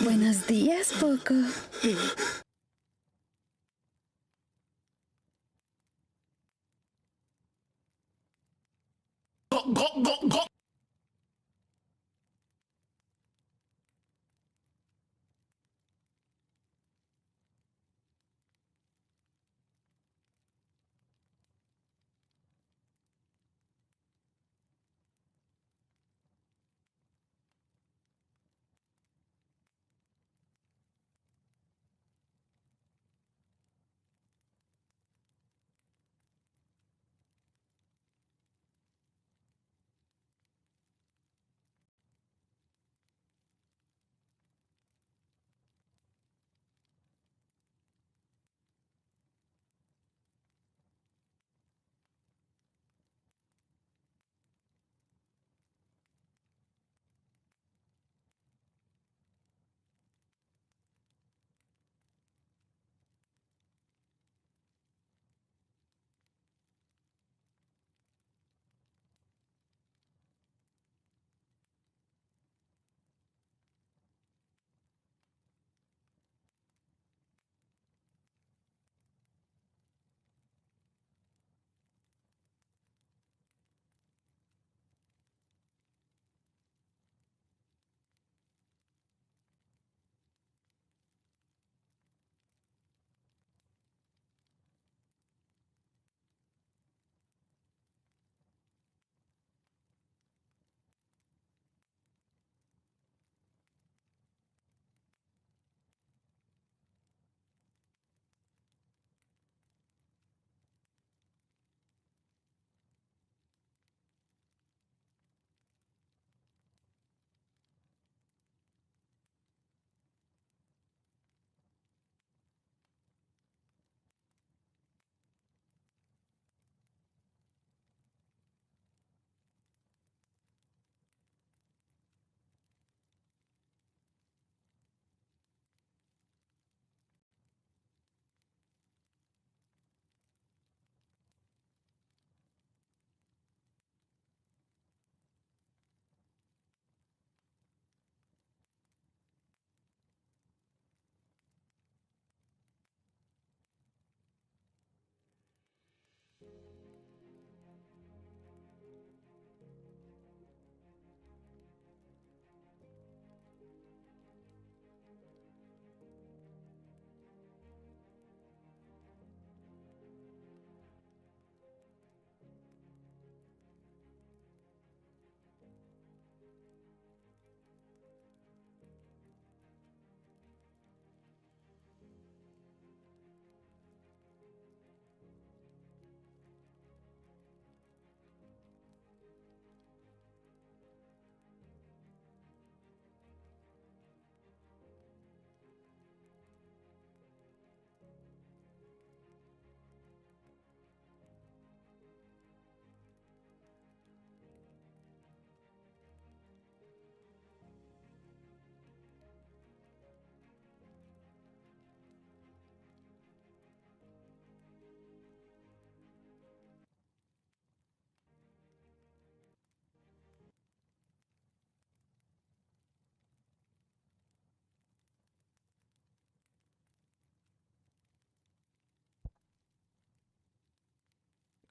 Buenos días, Poco.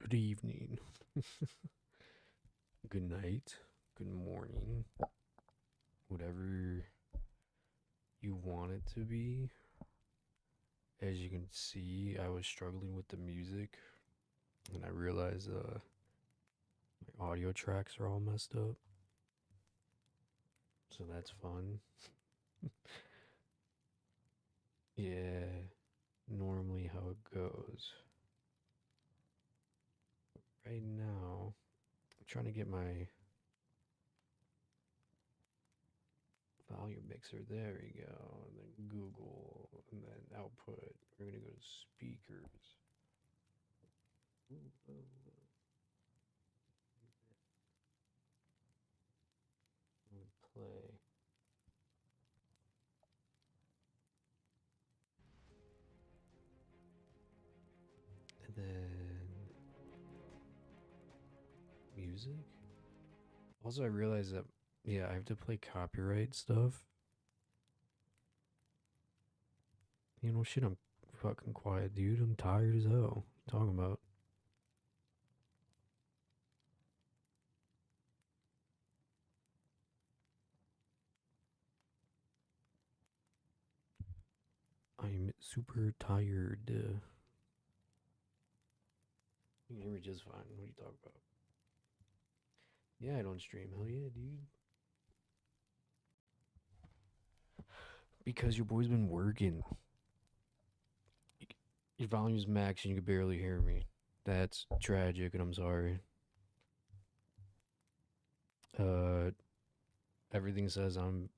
Good evening. Good night. Good morning. Whatever you want it to be. As you can see, I was struggling with the music and I realized my audio tracks are all messed up. So that's fun. Yeah, normally how it goes. Right now, I'm trying to get my volume mixer. There we go. And then Google and then output. We're going to go to speakers. Play. And then music. Also, I realized that, yeah, I have to play copyright stuff. You know, shit, I'm fucking quiet, dude. I'm tired as hell. What you talking about? I'm super tired. You can hear me just fine. What are you talking about? Yeah, I don't stream. Hell yeah, dude. Because your boy's been working. Your volume's max and you can barely hear me. That's tragic, and I'm sorry. Uh, Everything says I'm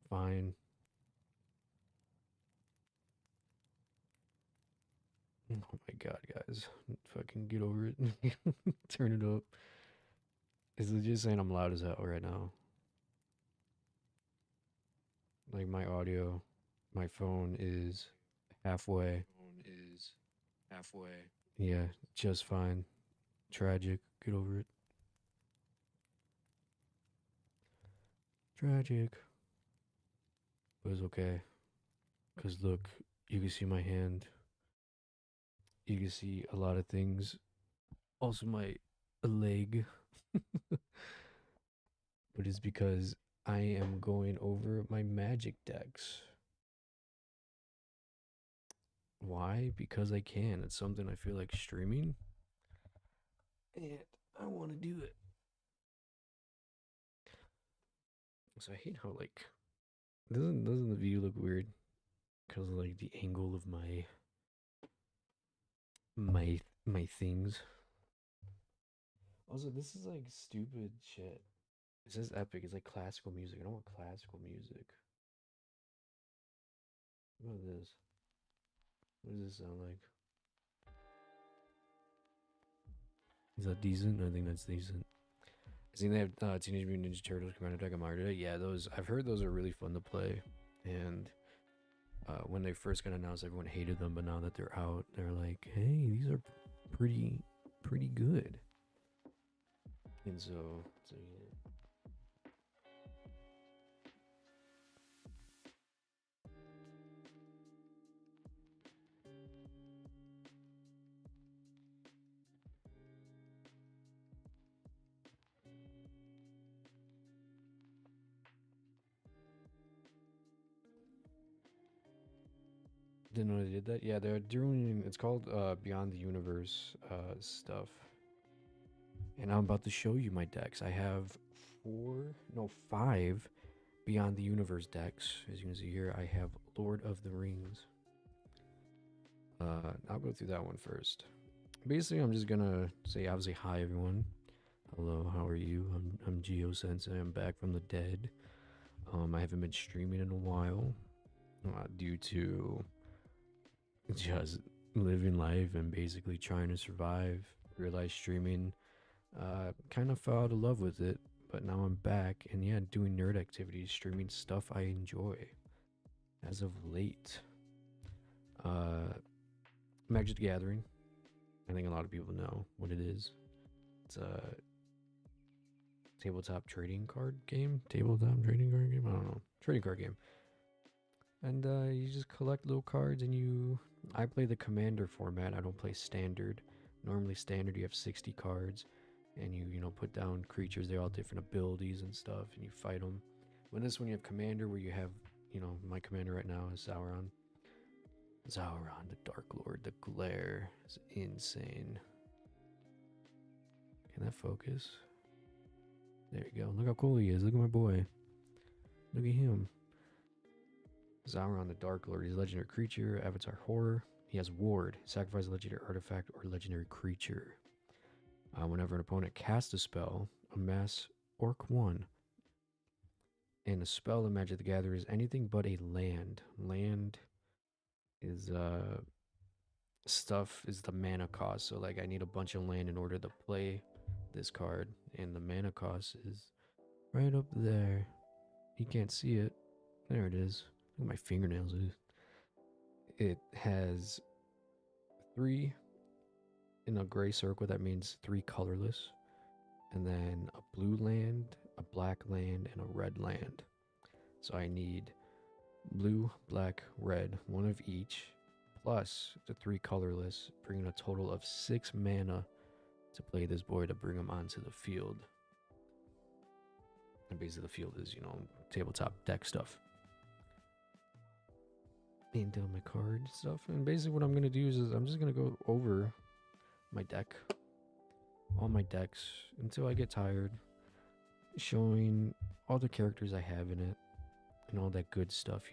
fine. Oh my god, guys. Fucking get over it. Turn it up. It's legit saying I'm loud as hell right now. Like my audio, my phone is halfway. Yeah, just fine. Tragic. Get over it. Tragic. But it's okay. Because look, you can see my hand. You can see a lot of things. Also, my leg. But it's because I am going over my magic decks. Why? Because I can. It's something I feel like streaming. And I want to do it. So I hate how, like, doesn't the view look weird? Because of, like, the angle of my things. Also, this is like stupid shit. It says epic. It's like classical music. I don't want classical music. What about this? What does this sound like? Is that decent? I think that's decent. I think they have Teenage Mutant Ninja Turtles Commander Deck Mario today. Yeah, those I've heard those are really fun to play. And when they first got announced, everyone hated them. But now that they're out, they're like, hey, these are pretty good. And so yeah. Didn't know they did that. Yeah, they're doing. It's called Beyond the Universe stuff. And I'm about to show you my decks. I have five Beyond the Universe decks. As you can see here, I have Lord of the Rings. I'll go through that one first. Basically, I'm just gonna say obviously hi everyone. Hello, how are you? I'm Geo Sensei. I'm back from the dead. I haven't been streaming in a while due to just living life and basically trying to survive. Realized streaming kind of fell out of love with it, but now I'm back and yeah, doing nerd activities, streaming stuff I enjoy as of late. Uh, Magic the Gathering. I think a lot of people know what it is. It's a tabletop trading card game. Tabletop trading card game. I don't know. Trading card game. And you just collect little cards and you. I play the commander format. I don't play standard. Normally standard you have 60 cards and you put down creatures. They're all different abilities and stuff and you fight them. When this one you have commander where you have my commander right now is Sauron. Sauron, the Dark Lord. The glare is insane. Can that focus? There you go. Look how cool he is. Look at my boy. Look at him. Sauron the Dark Lord. He's a legendary creature, avatar horror. He has ward. Sacrifice a legendary artifact or legendary creature. Whenever an opponent casts a spell, amass Orc 1. And a spell in Magic the Gathering is anything but a land. Land is stuff is the mana cost. So like I need a bunch of land in order to play this card. And the mana cost is right up there. You can't see it. There it is. Look at my fingernails. It has 3 in a gray circle. That means 3 colorless. And then a blue land, a black land, and a red land. So I need blue, black, red, one of each. plus the 3 colorless, bringing a total of 6 mana to play this boy to bring him onto the field. And basically, the field is, tabletop deck stuff. And my card stuff. And basically, what I'm going to do is I'm just going to go over my deck, all my decks, until I get tired, showing all the characters I have in it and all that good stuff,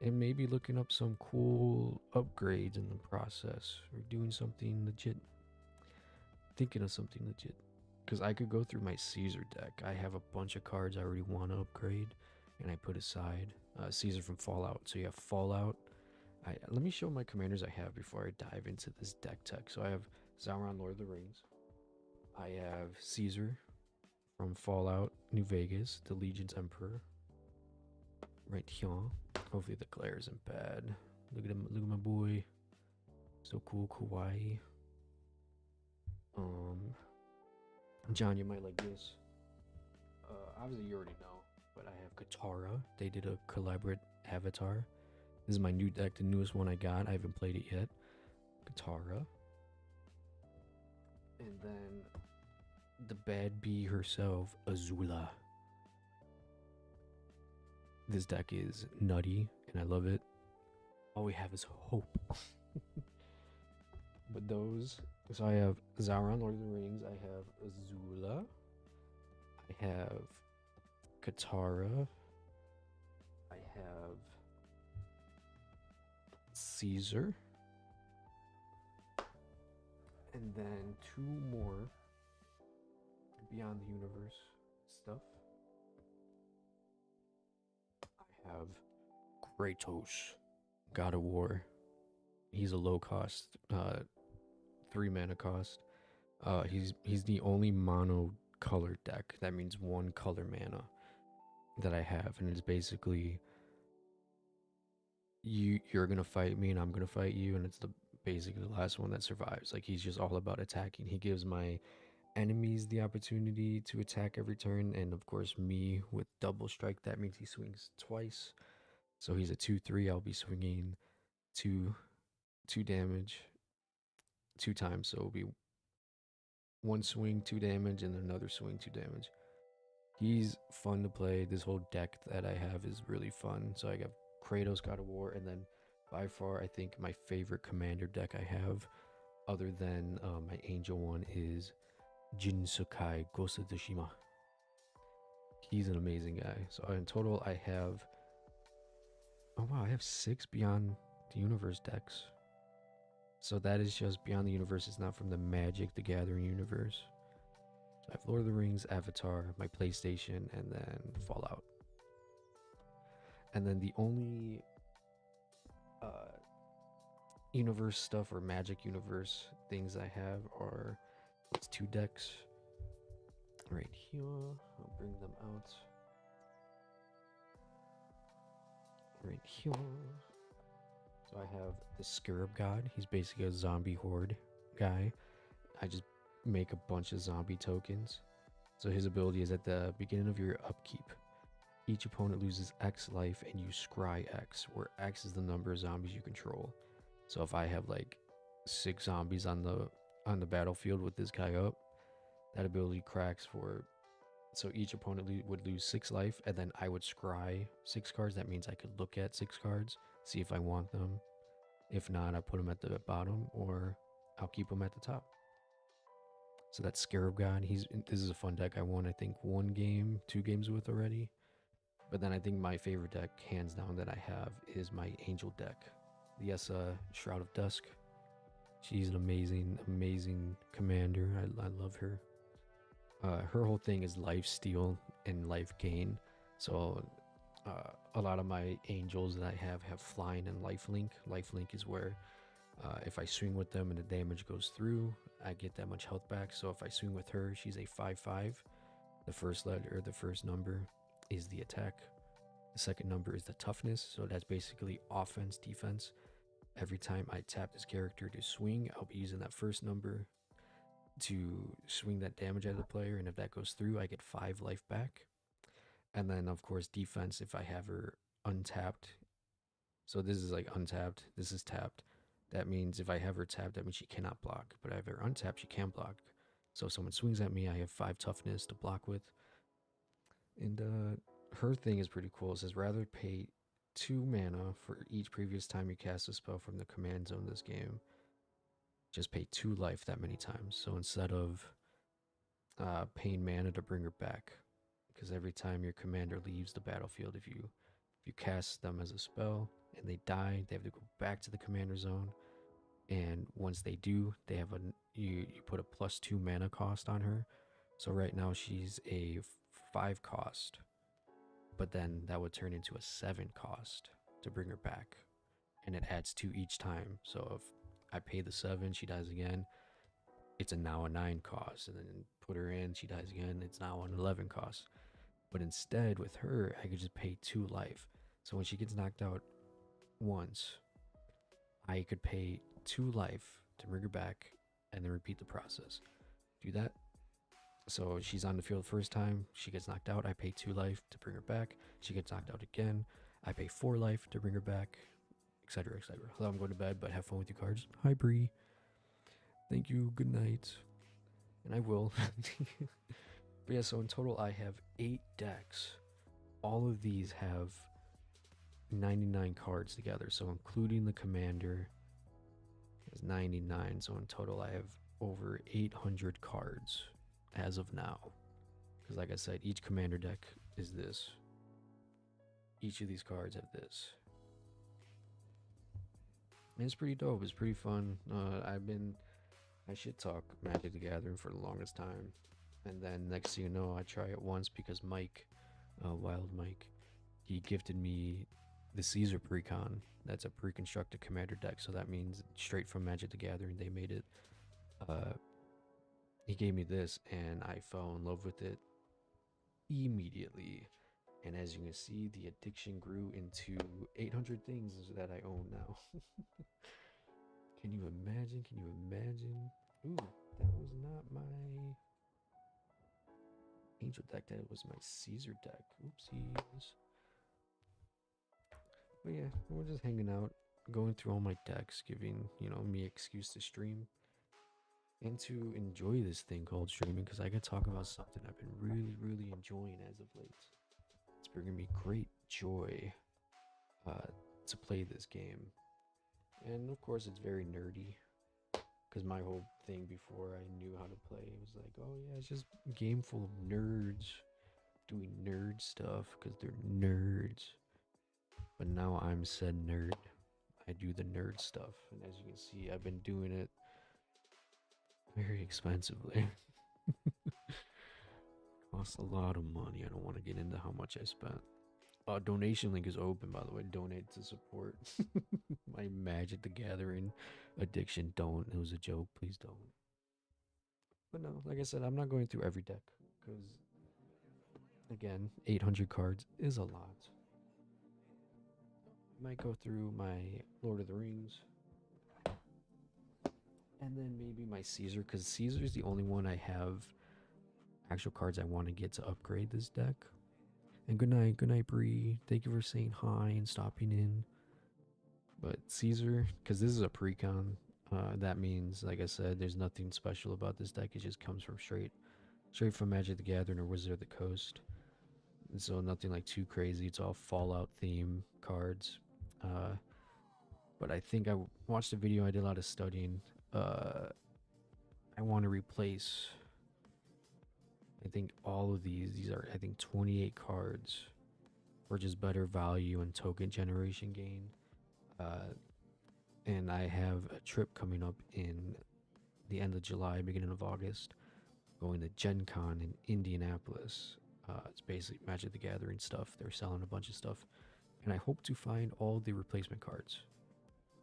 and maybe looking up some cool upgrades in the process or doing something legit, thinking of something legit. Because I could go through my Caesar deck. I have a bunch of cards I already want to upgrade and I put aside. Caesar from Fallout. So you have Fallout. Let me show my commanders I have before I dive into this deck tech. So I have Sauron, Lord of the Rings. I have Caesar from Fallout, New Vegas, the Legion's Emperor. Right here. Hopefully the glare isn't bad. Look at him, look at my boy. So cool, kawaii. John, you might like this. Obviously you already know, but I have Katara. They did a collaborate avatar. This is my new deck, the newest one I got. I haven't played it yet. Katara. And then the bad bee herself, Azula. This deck is nutty, and I love it. All we have is hope. But those... So I have Sauron, Lord of the Rings. I have Azula. I have Katara. I have Caesar. And then 2 more Beyond the Universe stuff. I have Kratos, God of War. He's a low cost, 3 mana cost. He's the only mono color deck. That means 1 color mana that I have, and it's basically you're gonna fight me and I'm gonna fight you, and it's basically the last one that survives. Like, he's just all about attacking. He gives my enemies the opportunity to attack every turn, and of course me with double strike. That means he swings twice. So he's a 2/3. I'll be swinging 2 damage 2 times. So it'll be 1 swing 2 damage and another swing 2 damage. He's fun to play. This whole deck that I have is really fun. So I got Kratos, God of War, and then by far I think my favorite commander deck I have, other than my angel one, is Jin Sakai, Ghost of Tsushima. He's an amazing guy. So in total I have, oh wow, I have 6 Beyond the Universe decks. So that is just Beyond the Universe. It's not from the Magic the Gathering universe. So I have Lord of the Rings, Avatar, my PlayStation, and then Fallout. And then the only universe stuff or Magic universe things I have are, it's 2 decks right here. I'll bring them out right here. So I have the Scarab God. He's basically a zombie horde guy. I just make a bunch of zombie tokens. So his ability is at the beginning of your upkeep. Each opponent loses X life and you scry X, where X is the number of zombies you control. So if I have like 6 zombies on the battlefield with this guy up, that ability cracks for... So each opponent would lose 6 life, and then I would scry 6 cards. That means I could look at 6 cards, see if I want them. If not, I put them at the bottom, or I'll keep them at the top. So that's Scarab God. This is a fun deck. I won, I think, 1 game, 2 games with already. But then I think my favorite deck, hands down, that I have is my Angel deck. The Essa Shroud of Dusk. She's an amazing, amazing commander. I love her. Her whole thing is life steal and life gain. So a lot of my angels that I have flying and lifelink. Lifelink is where if I swing with them and the damage goes through, I get that much health back. So if I swing with her, she's a 5/5. The first letter, the first number is the attack. The second number is the toughness. So that's basically offense, defense. Every time I tap this character to swing, I'll be using that first number to swing that damage at the player, and if that goes through, I get 5 life back. And then of course defense, if I have her untapped. So this is like untapped. This is tapped. That means if I have her tapped, that means she cannot block. But if I have her untapped, she can block. So if someone swings at me, I have 5 toughness to block with. And her thing is pretty cool. It says rather pay 2 mana for each previous time you cast a spell from the command zone this game. Just pay 2 life that many times. So instead of paying mana to bring her back, because every time your commander leaves the battlefield, if you cast them as a spell and they die, they have to go back to the commander zone. And once they do, they have you put a +2 mana cost on her. So right now she's a 5 cost, but then that would turn into a 7 cost to bring her back, and it adds 2 each time. So if I pay the 7, she dies again, it's now a 9 cost, and then put her in, she dies again, it's now an 11 cost. But instead with her, I could just pay 2 life. So when she gets knocked out once, I could pay 2 life to bring her back and then repeat the process. Do that. So she's on the field the first time, she gets knocked out, I pay 2 life to bring her back. She gets knocked out again, I pay 4 life to bring her back, etc. etc. So I'm going to bed, but have fun with your cards. Hi Bree. Thank you, good night. And I will. But yeah, so in total I have 8 decks. All of these have 99 cards together, so including the commander is 99. So in total I have over 800 cards as of now. Because like I said, each commander deck is this. Each of these cards have this. And it's pretty dope. It's pretty fun. I should talk Magic the Gathering for the longest time. And then next thing you know, I try it once because Mike, Wild Mike, he gifted me the Caesar Precon. That's a pre-constructed commander deck, so that means straight from Magic the Gathering they made it. He gave me this, and I fell in love with it immediately. And as you can see, the addiction grew into 800 things that I own now. Can you imagine? Can you imagine? Ooh, that was not my Angel deck, that was my Caesar deck. Oopsies. But yeah, we're just hanging out, going through all my decks, giving, me excuse to stream and to enjoy this thing called streaming, because I could talk about something I've been really, really enjoying as of late. It's bringing me great joy to play this game. And of course, it's very nerdy, because my whole thing before I knew how to play was like, oh yeah, it's just a game full of nerds doing nerd stuff because they're nerds. But now I'm said nerd. I do the nerd stuff, and as you can see, I've been doing it very expensively. Costs a lot of money. I don't want to get into how much I spent. Donation link is open, by the way. Donate to support my Magic the Gathering addiction. Don't. It was a joke. Please don't. But no, like I said, I'm not going through every deck because, again, 800 cards is a lot. I might go through my Lord of the Rings and then maybe my Caesar, because Caesar is the only one I have actual cards I want to get to upgrade this deck. And good night, Bree. Thank you for saying hi and stopping in. But Caesar, because this is a precon, that means, like I said, there's nothing special about this deck. It just comes from straight from Magic the Gathering or Wizard of the Coast. And so nothing like too crazy. It's all Fallout theme cards. But I think I watched a video. I did a lot of studying. I want to replace, I think all of these are, I think 28 cards for just better value and token generation gain. And I have a trip coming up in the end of July, beginning of August, going to Gen Con in Indianapolis. It's basically Magic the Gathering stuff. They're selling a bunch of stuff. And I hope to find all the replacement cards,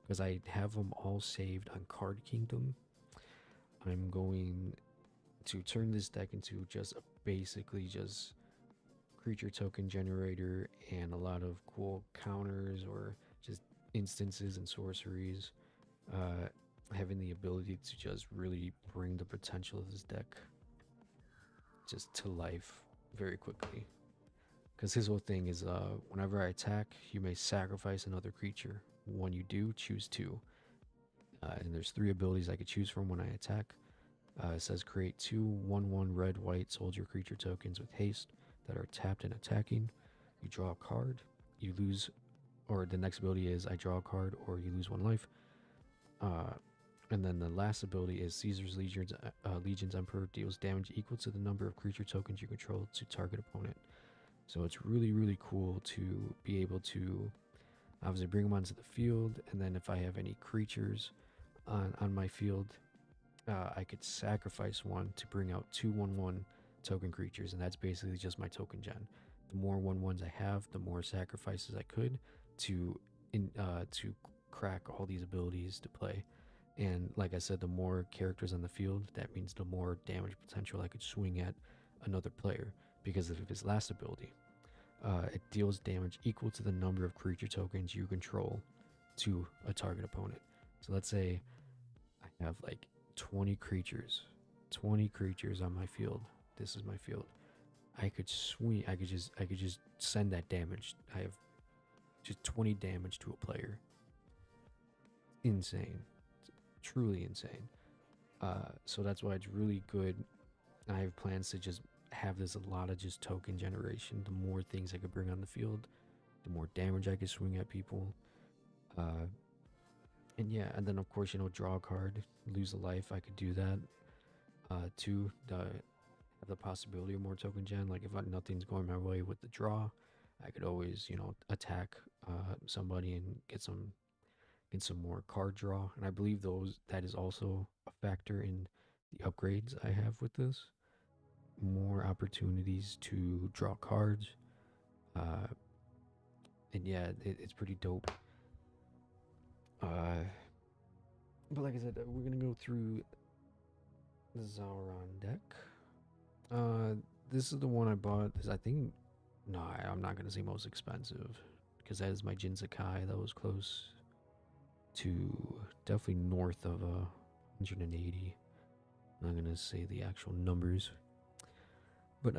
because I have them all saved on Card Kingdom. I'm going to turn this deck into just basically just creature token generator and a lot of cool counters or just instances and sorceries. Having the ability to just really bring the potential of this deck just to life very quickly. Because his whole thing is whenever I attack, you may sacrifice another creature. When you do, choose two. And there's three abilities I could choose from when I attack. It says create two 1/1 red white soldier creature tokens with haste that are tapped and attacking. You draw a card, you lose, or the next ability is I draw a card or you lose one life. Uh, and then the last ability is Caesar's Legion's Emperor deals damage equal to the number of creature tokens you control to target opponent. So it's really, really cool to be able to obviously bring them onto the field, and then if I have any creatures on my field, I could sacrifice one to bring out two 1/1 token creatures, and that's basically just my token gen. The more 1/1s I have, the more sacrifices I could to to crack all these abilities to play. And like I said, the more characters on the field, that means the more damage potential I could swing at another player because of his last ability. It deals damage equal to the number of creature tokens you control to a target opponent. So let's say I have like 20 creatures, 20 creatures on my field. This is my field. I could swing. I could just send that damage. I have just 20 damage to a player. Insane, truly insane. So that's why it's really good. I have plans to just have this a lot of just token generation. The more things I could bring on the field, the more damage I could swing at people. Uh, and yeah, and then of course, draw a card, lose a life. I could do that. Two, have the possibility of more token gen. Like if nothing's going my way with the draw, I could always, attack somebody and get some more card draw. And I believe that is also a factor in the upgrades I have with this. More opportunities to draw cards. Uh, and yeah, it's pretty dope. Uh, but like I said, we're gonna go through the Sauron deck. Uh, this is the one I bought. This I think. No, I'm not gonna say most expensive because that is my Jin Sakai. That was close to definitely north of 180. I'm not gonna say the actual numbers, but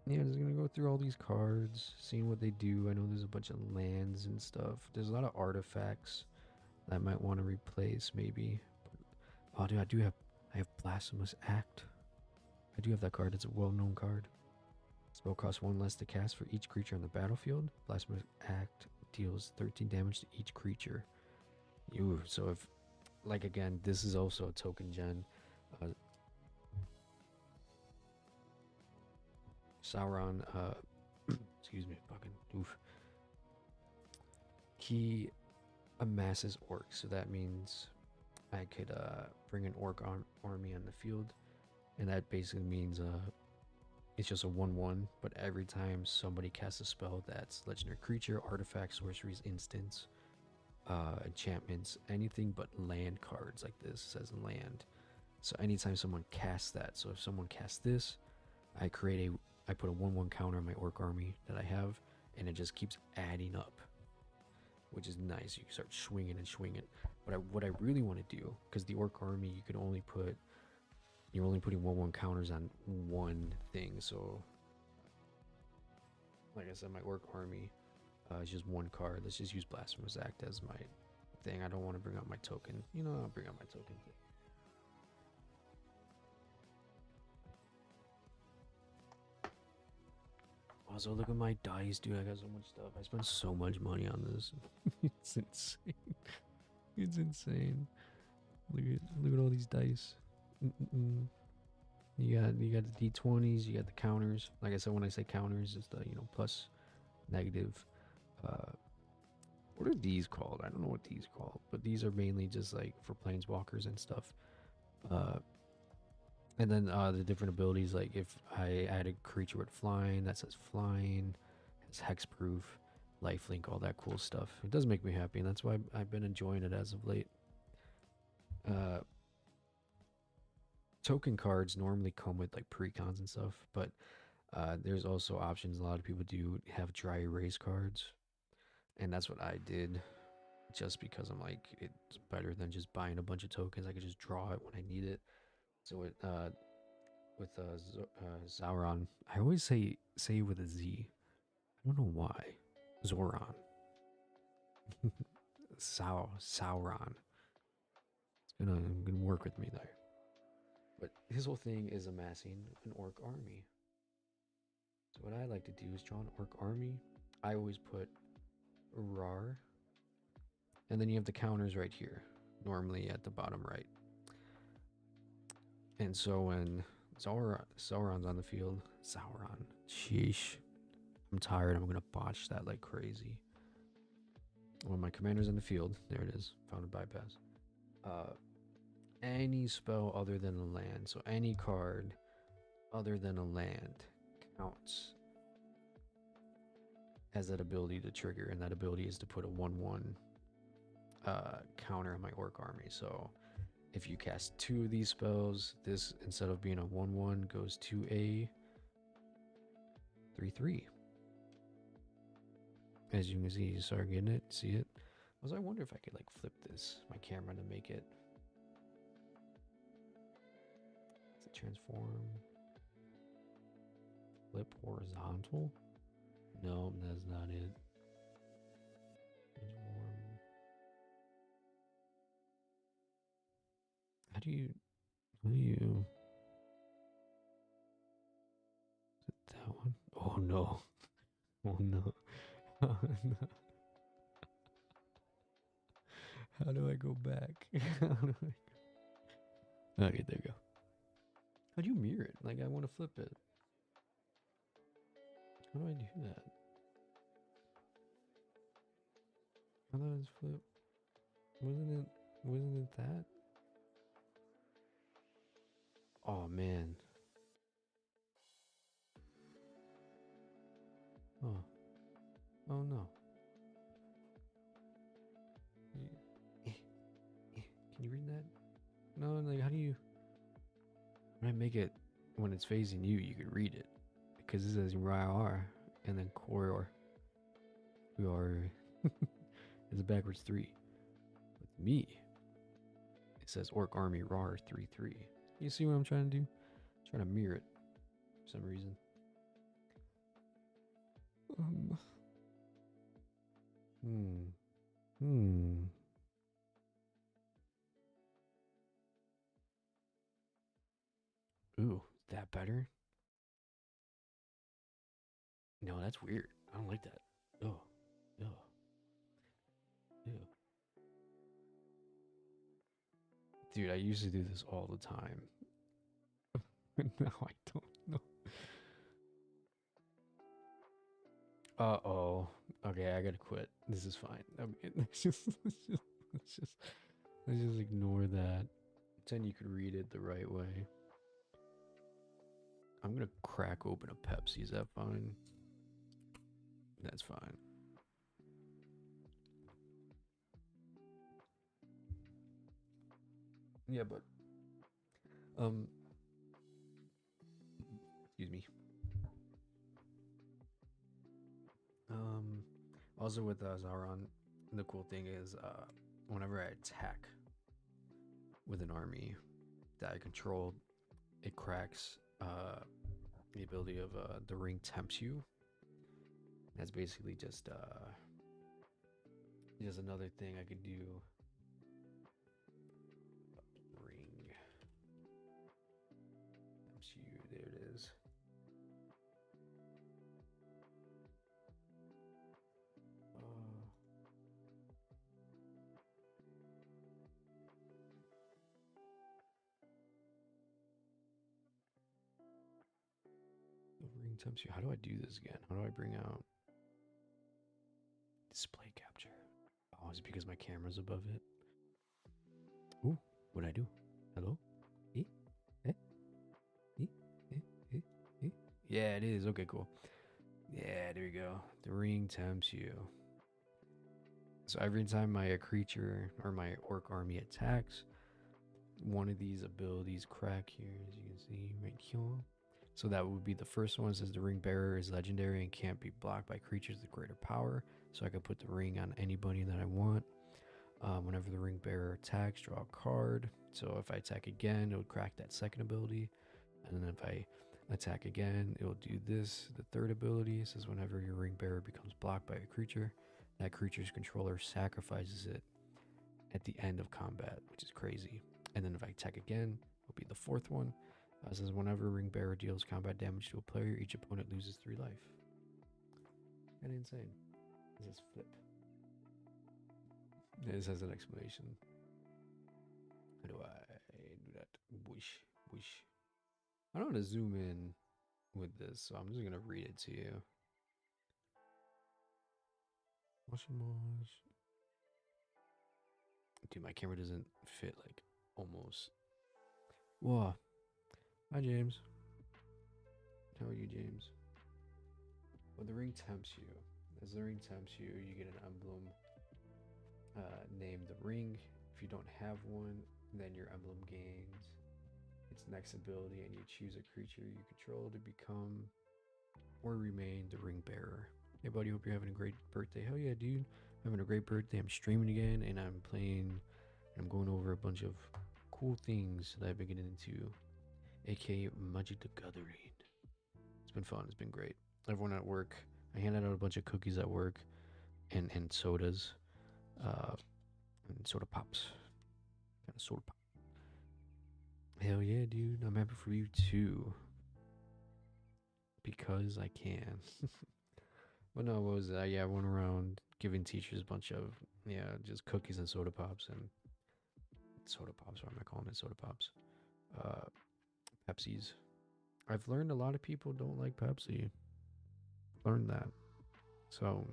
yeah, just gonna go through all these cards, seeing what they do. I know there's a bunch of lands and stuff. There's a lot of artifacts that I might want to replace, maybe. Oh, dude, I have Blasphemous Act. I do have that card. It's a well-known card. Spell costs one less to cast for each creature on the battlefield. Blasphemous Act deals 13 damage to each creature. Ooh, so if, like again, this is also a token gen. Uh, Sauron, excuse me, fucking oof. He amasses orcs, so that means I could bring an army on the field, and that basically means it's just a 1/1. But every time somebody casts a spell that's legendary creature, artifact, sorceries, instants, enchantments, anything but land cards like this says land. So anytime someone casts that, so if someone casts this, I put a 1/1 counter on my orc army that I have, and it just keeps adding up, which is nice. You can start swinging and swinging. But what I really want to do, because the orc army, you're only putting 1/1 counters on one thing. So, like I said, my orc army is just one card. Let's just use Blasphemous Act as my thing. I don't want to bring out my token. I'll bring out my token thing. Also, look at my dice, dude. I got so much stuff. I spent so much money on this. It's insane. It's insane. Look at all these dice. Mm-mm-mm. You got the D20s. You got the counters. Like I said, when I say counters, it's the plus, negative. Uh, what are these called? I don't know what these are called, but these are mainly just like for planeswalkers and stuff. Uh, and then the different abilities, like if I add a creature with flying, that says flying, it's hexproof, lifelink, all that cool stuff. It does make me happy, and that's why I've been enjoying it as of late. Uh, Token cards normally come with like precons and stuff, but there's also options. A lot of people do have dry erase cards, and that's what I did just because I'm like, it's better than just buying a bunch of tokens. I could just draw it when I need it. So with Sauron. I always say with a Z. I don't know why. Zoran. Sauron. It's gonna work with me there. But his whole thing is amassing an orc army. So what I like to do is draw an orc army. I always put Rar, and then you have the counters right here, normally at the bottom right. And so when Sauron's on the field, Sauron, sheesh, I'm tired. I'm gonna botch that like crazy. When my commander's in the field, there it is, founded bypass. Any spell other than a land, so any card other than a land counts as that ability to trigger, and that ability is to put a 1/1 counter on my orc army. So if you cast 2 of these spells, this, instead of being a 1/1, goes to a 3/3. As you can see, you start getting it. See it? I wonder if I could like flip my camera to make it. Does it transform? Flip horizontal? No, that's not it. Transform. How do you? Is it that one? Oh no! Oh no! Oh no! How do I go back? Okay, there you go. How do you mirror it? Like, I want to flip it. How do I do that? How do I flip? Wasn't it that? Oh man. Oh. Oh no. Can you read that? No, like, how do you? When I make it, when it's facing you, you can read it because it says RIR and then core. We are. It's a backwards 3. With me, it says Orc Army RAR 3/3. You see what I'm trying to do? I'm trying to mirror it for some reason. Um. Hmm. Ooh, that better? No, that's weird. I don't like that. Oh, oh, ew. Dude, I used to do this all the time. Now I don't know. Uh-oh. Okay, I gotta quit. This is fine. Okay, let's just ignore that. Pretend you could read it the right way. I'm gonna crack open a Pepsi. Is that fine? That's fine. Yeah, but um, excuse me. Um, Also with Sauron, the cool thing is whenever I attack with an army that I control, it cracks the ability of the ring tempts you. That's basically just another thing I could do. Ring tempts you. There it is. The ring tempts you. How do I do this again? How do I bring out display capture? Oh, is it because my camera's above it? Ooh, what'd I do? Hello? Eh? Eh? Eh? Eh? Eh? Eh? Yeah, it is. Okay, cool. Yeah, there you go. The ring tempts you. So every time my creature or my orc army attacks, one of these abilities crack here, as you can see right here. So that would be the first one. It says the ring bearer is legendary and can't be blocked by creatures with greater power. So I could put the ring on anybody that I want. Whenever the ring bearer attacks, draw a card. So if I attack again, it would crack that second ability. And then if I attack again, it will do this. The third ability says whenever your ring bearer becomes blocked by a creature, that creature's controller sacrifices it at the end of combat, which is crazy. And then if I attack again, it'll be the fourth one. It says whenever ring bearer deals combat damage to a player, each opponent loses 3 life. Kind of insane. This is flip. This has an explanation. How do I do that? Wish, wish. I don't want to zoom in with this, so I'm just gonna read it to you. Dude, my camera doesn't fit like almost. Whoa. Hi, James. How are you, James? When the ring tempts you, as the ring tempts you, you get an emblem named the ring. If you don't have one, then your emblem gains its next ability, and you choose a creature you control to become or remain the ring bearer. Hey, buddy, hope you're having a great birthday. Hell yeah, dude. I'm having a great birthday. I'm streaming again, and I'm playing, and I'm going over a bunch of cool things that I've been getting into, aka Magic the Gathering. It's been fun. It's been great. Everyone at work, I handed out a bunch of cookies at work, and sodas, and soda pops, kind of soda pop. Hell yeah, dude. I'm happy for you too. Because I can. But no, what was that? Yeah, I went around giving teachers a bunch of, just cookies and soda pops. And soda pops, why am I calling it soda pops? Pepsis. I've learned a lot of people don't like Pepsi. Learned that. So,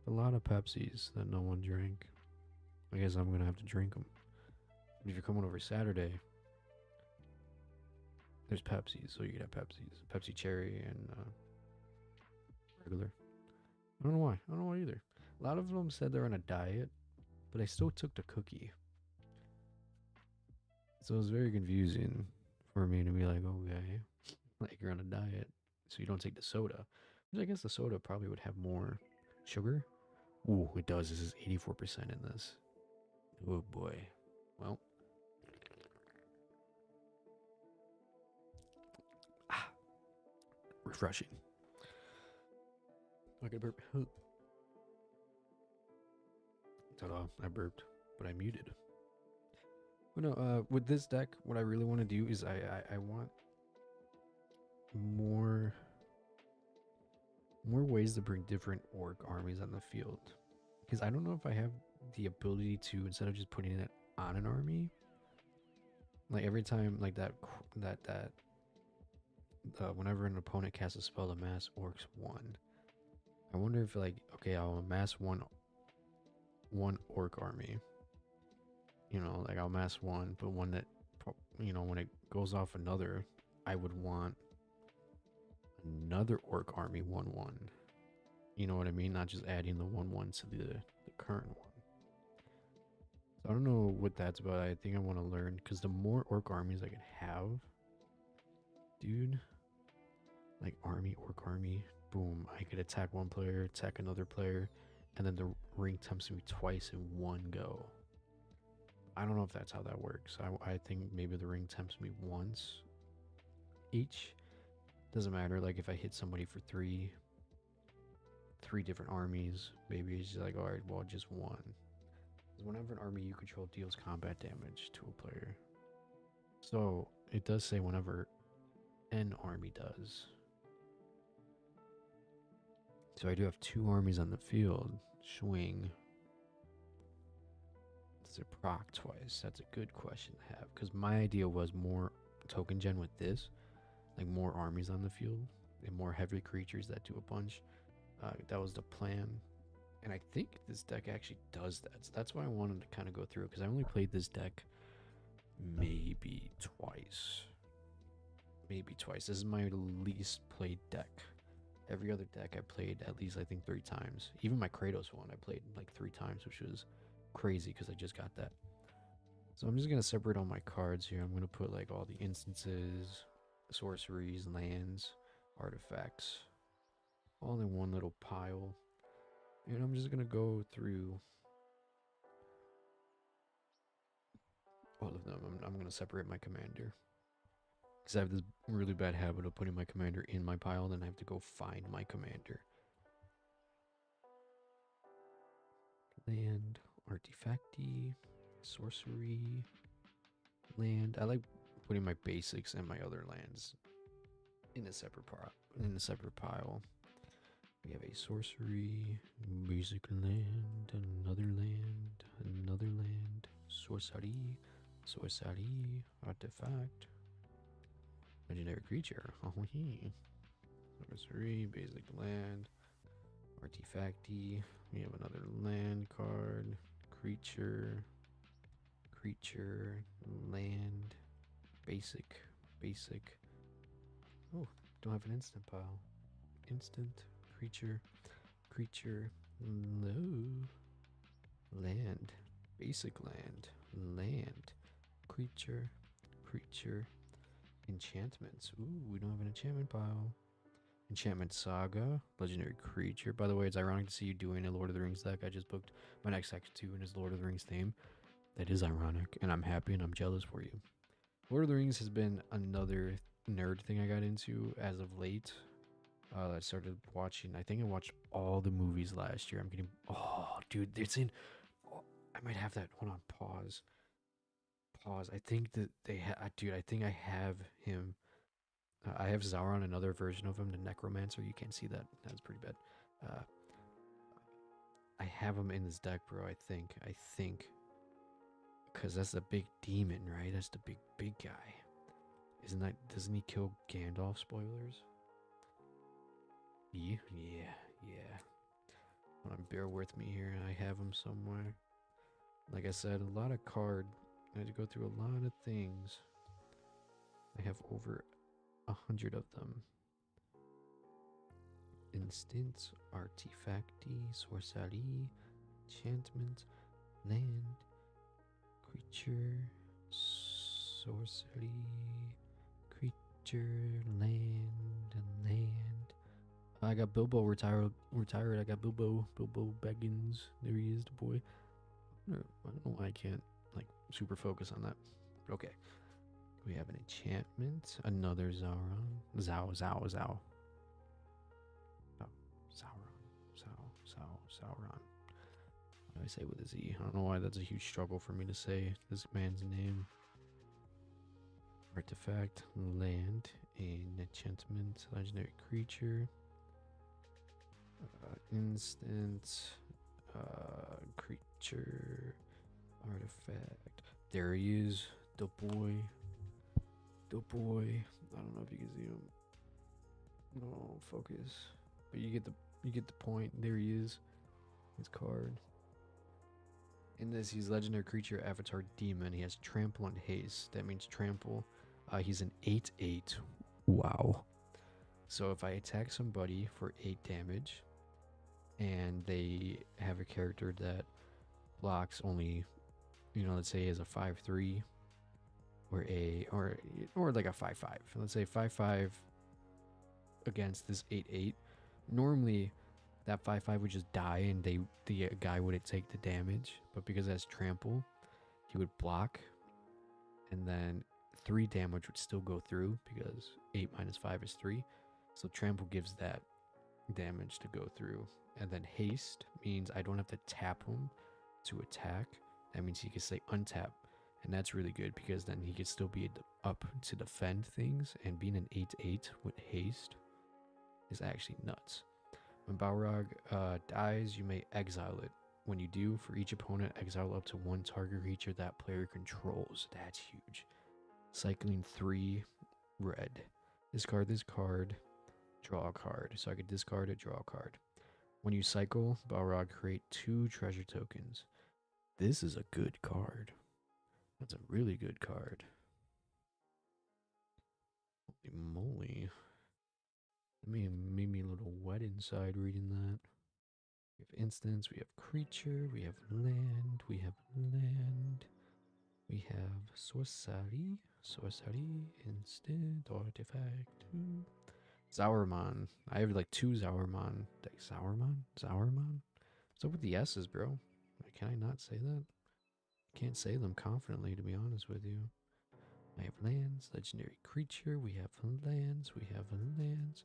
a lot of Pepsis that no one drank. I guess I'm going to have to drink them. But if you're coming over Saturday, there's Pepsi, so you can have Pepsis. Pepsi Cherry and regular. I don't know why. I don't know why either. A lot of them said they're on a diet, but I still took the cookie. So it was very confusing for me to be like, okay, like you're on a diet, so you don't take the soda. Which I guess the soda probably would have more sugar. Ooh, it does. This is 84% in this. Oh boy. Well. Refreshing. I could burp. Ta-da, I burped, but I muted. But no, with this deck, what I really want to do is I want more ways to bring different orc armies on the field. Because I don't know if I have the ability to, instead of just putting it on an army, like every time like whenever an opponent casts a spell to mass orcs 1, I wonder if like, okay, I'll amass one orc army. Like I'll mass one, but one that, when it goes off another, I would want another orc army 1/1. You know what I mean? Not just adding the 1/1 to the current one. So I don't know what that's about. I think I want to learn, because the more orc armies I can have, dude, like orc army, boom, I could attack one player, attack another player, and then the ring tempts me twice in one go. I don't know if that's how that works. I think maybe the ring tempts me once each. Doesn't matter. Like if I hit somebody for three different armies, maybe it's just like, all right, well, just one. Because whenever an army you control deals combat damage to a player, so it does say whenever an army does. So I do have 2 armies on the field. Swing. Does it proc twice? That's a good question to have, because my idea was more token gen with this, like more armies on the field and more heavy creatures that do a bunch. That was the plan, and I think this deck actually does that. So that's why I wanted to kind of go through it, because I only played this deck maybe twice. This is my least played deck. Every other deck I played at least, I think, 3 times. Even my Kratos one I played like 3 times, which was crazy because I just got that. So I'm just going to separate all my cards here. I'm going to put like all the instances, sorceries, lands, artifacts, all in one little pile. And I'm just going to go through all of them. I'm going to separate my commander. Because I have this really bad habit of putting my commander in my pile, then I have to go find my commander. Land, artifacty, sorcery, land. I like putting my basics and my other lands in a separate pile. We have a sorcery, basic land, another land, sorcery, artifact, legendary creature. Oh, sorcery, basic land, artifacty. We have another land card, creature, land, basic. Oh, don't have an instant pile. Instant, creature, no. Land, basic land, creature, enchantments. Ooh, we don't have an enchantment pile. Enchantment Saga, legendary creature. By the way, it's ironic to see you doing a Lord of the Rings deck. I just booked my next Act 2 in his Lord of the Rings theme. That is ironic, and I'm happy and I'm jealous for you. Lord of the Rings has been another nerd thing I got into as of late. I started watching, I think I watched all the movies last year. I'm getting, oh, dude, it's in, oh, I might have that. Hold on, pause. I think that dude, I think I have him. I have Sauron, another version of him, the Necromancer. You can't see that. That's pretty bad. Uh, I have him in this deck, bro. I think. Because that's the big demon, right? That's the big guy. Doesn't he kill Gandalf? Spoilers? Yeah. Hold on, bear with me here. I have him somewhere. Like I said, a lot of card. I had to go through a lot of things. I have over 100 of them. Instants, artifacty, sorcery, enchantment, land, creature, sorcery, creature, land. I got Bilbo retired. I got Bilbo Baggins. There he is, the boy. I don't know why I can't like super focus on that. But okay. We have an enchantment. Another Sauron. Sauron. Sauron. What do I say with a Z? I don't know why that's a huge struggle for me to say this man's name. Artifact, land, an enchantment, legendary creature, instant, creature, artifact. There he is, the boy. I don't know if you can see him. No focus, but you get the point. There he is. His card. In this, he's legendary creature, avatar demon. He has trample and haste. That means trample. He's an 8/8. Wow. So if I attack somebody for 8 damage, and they have a character that blocks only, let's say as a 5/3, or like a 5/5. Let's say 5/5 against this 8/8. Normally, that 5/5 would just die, and the guy wouldn't take the damage. But because it has trample, he would block, and then 3 damage would still go through because 8 minus 5 is 3. So trample gives that damage to go through. And then haste means I don't have to tap him to attack. That means he can say untap. And that's really good because then he could still be up to defend things. And being an 8/8 with haste is actually nuts. When Balrog dies, you may exile it. When you do, for each opponent, exile up to 1 target creature that player controls. That's huge. Cycling 3 red. Discard this card, draw a card. So I could discard it, draw a card. When you cycle, Balrog, create 2 treasure tokens. This is a good card. That's a really good card. Holy moly. It made me a little wet inside reading that. We have instants, we have creature, we have land, we have sorcery, instant, artifact. Zaurman. I have like 2 Zaurman. Like Zaurman? What's up with the S's, bro? Can I not say that? I can't say them confidently, to be honest with you. I have lands, legendary creature, we have lands, we have lands,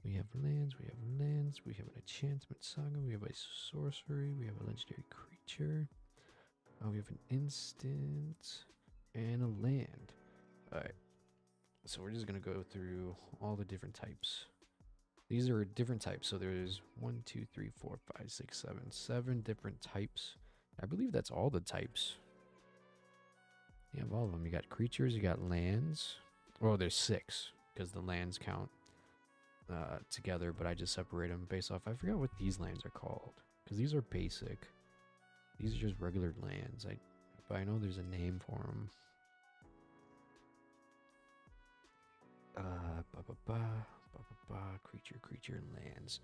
we have lands, we have lands, we have an enchantment saga, we have a sorcery, we have a legendary creature, we have an instant, and a land. Alright, so we're just gonna go through all the different types. These are different types, so there's 1, 2, 3, 4, 5, 6, 7 different types. I believe that's all the types. You have all of them. You got creatures, you got lands. Oh, there's 6 because the lands count together, but I just separate them based off. I forgot what these lands are called because these are basic. These are just regular lands. But I know there's a name for them. Creature, lands.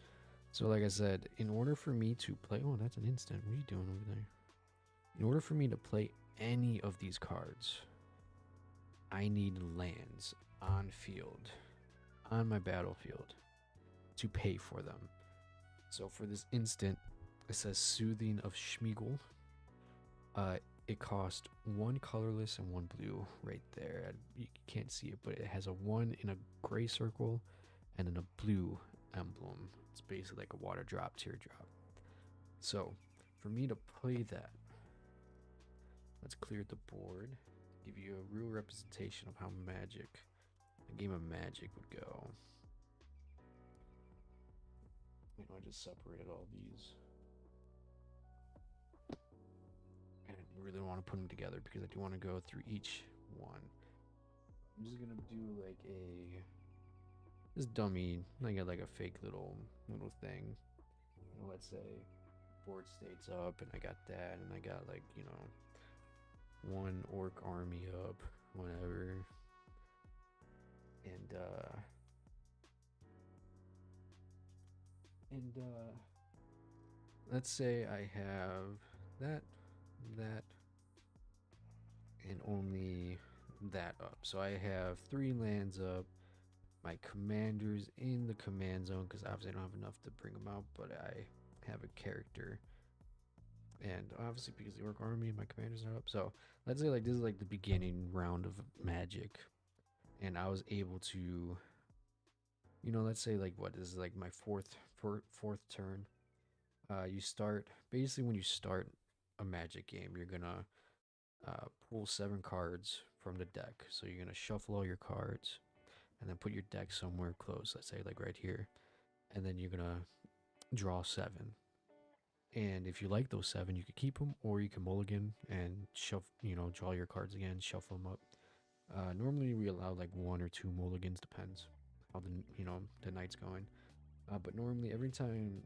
So like I said, in order for me to play, oh, that's an instant. What are you doing over there? In order for me to play any of these cards, I need lands on field, on my battlefield, to pay for them. So for this instant, it says Soothing of Schmeagol. It cost 1 colorless and 1 blue right there. You can't see it, but it has a 1 in a gray circle and then a blue emblem. It's basically like a water drop, teardrop. So for me to play that, let's clear the board, give you a real representation of how a game of Magic would go. You know, I just separated all these. And I really want to put them together because I do want to go through each one. I'm just gonna do like this dummy. I got like a fake little thing. You know, let's say board states up, and I got that, and I got like, you know, 1 orc army up, whatever. And let's say I have that, and only that up. So I have 3 lands up. My commanders in the command zone, because obviously I don't have enough to bring them out, but I have a character. And obviously because the orc army and my commanders are up. So let's say like this is like the beginning round of Magic. And I was able to, you know, let's say like what, this is like my fourth turn. You start, basically when you start a Magic game, you're gonna pull 7 cards from the deck. So you're gonna shuffle all your cards and then put your deck somewhere close, let's say like right here. And then you're gonna draw 7. And if you like those 7, you could keep them, or you can mulligan and shuffle, you know, draw your cards again, shuffle them up. Normally we allow like 1 or 2 mulligans, depends how the night's going. But normally every time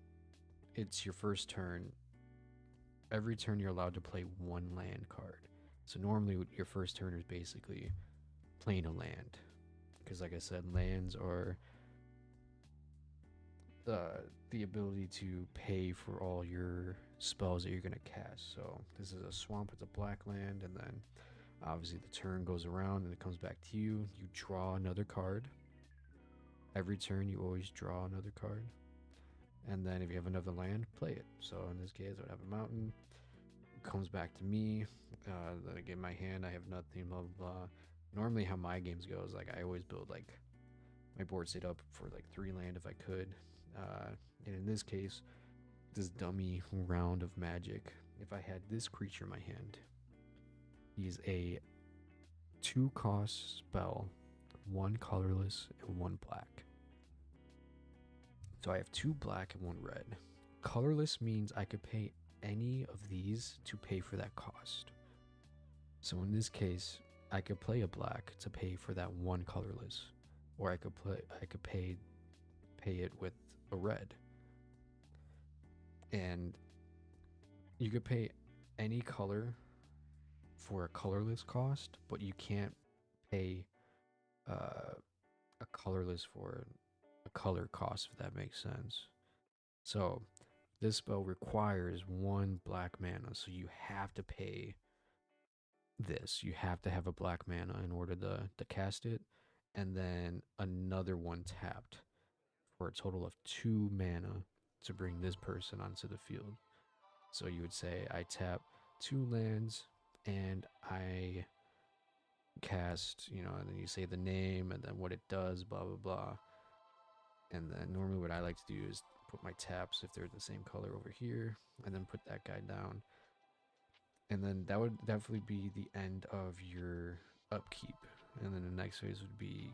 it's your first turn, every turn you're allowed to play 1 land card. So normally your first turn is basically playing a land, because like I said, lands are the ability to pay for all your spells that you're gonna cast. So this is a swamp, it's a black land, and then obviously the turn goes around and it comes back to you. You draw another card. Every turn you always draw another card. And then if you have another land, play it. So in this case, I would have a mountain. It comes back to me. Then I get my hand, I have nothing, blah, blah, blah. Normally how my games go is like I always build like my board set up for like 3 land if I could. And in this case, this dummy round of Magic, if I had this creature in my hand, he's a 2 cost spell, 1 colorless and 1 black. So I have 2 black and 1 red. Colorless means I could pay any of these to pay for that cost. So in this case, I could play a black to pay for that 1 colorless, or I could pay it with a red. And you could pay any color for a colorless cost, but you can't pay a colorless for a color cost, if that makes sense. So this spell requires 1 black mana, so you have to pay this. You have to have a black mana in order to cast it, and then another 1 tapped for a total of 2 mana to bring this person onto the field. So you would say I tap 2 lands and I cast, and then you say the name and then what it does, blah blah blah. And then normally what I like to do is put my taps if they're the same color over here, and then put that guy down. And then that would definitely be the end of your upkeep. And then the next phase would be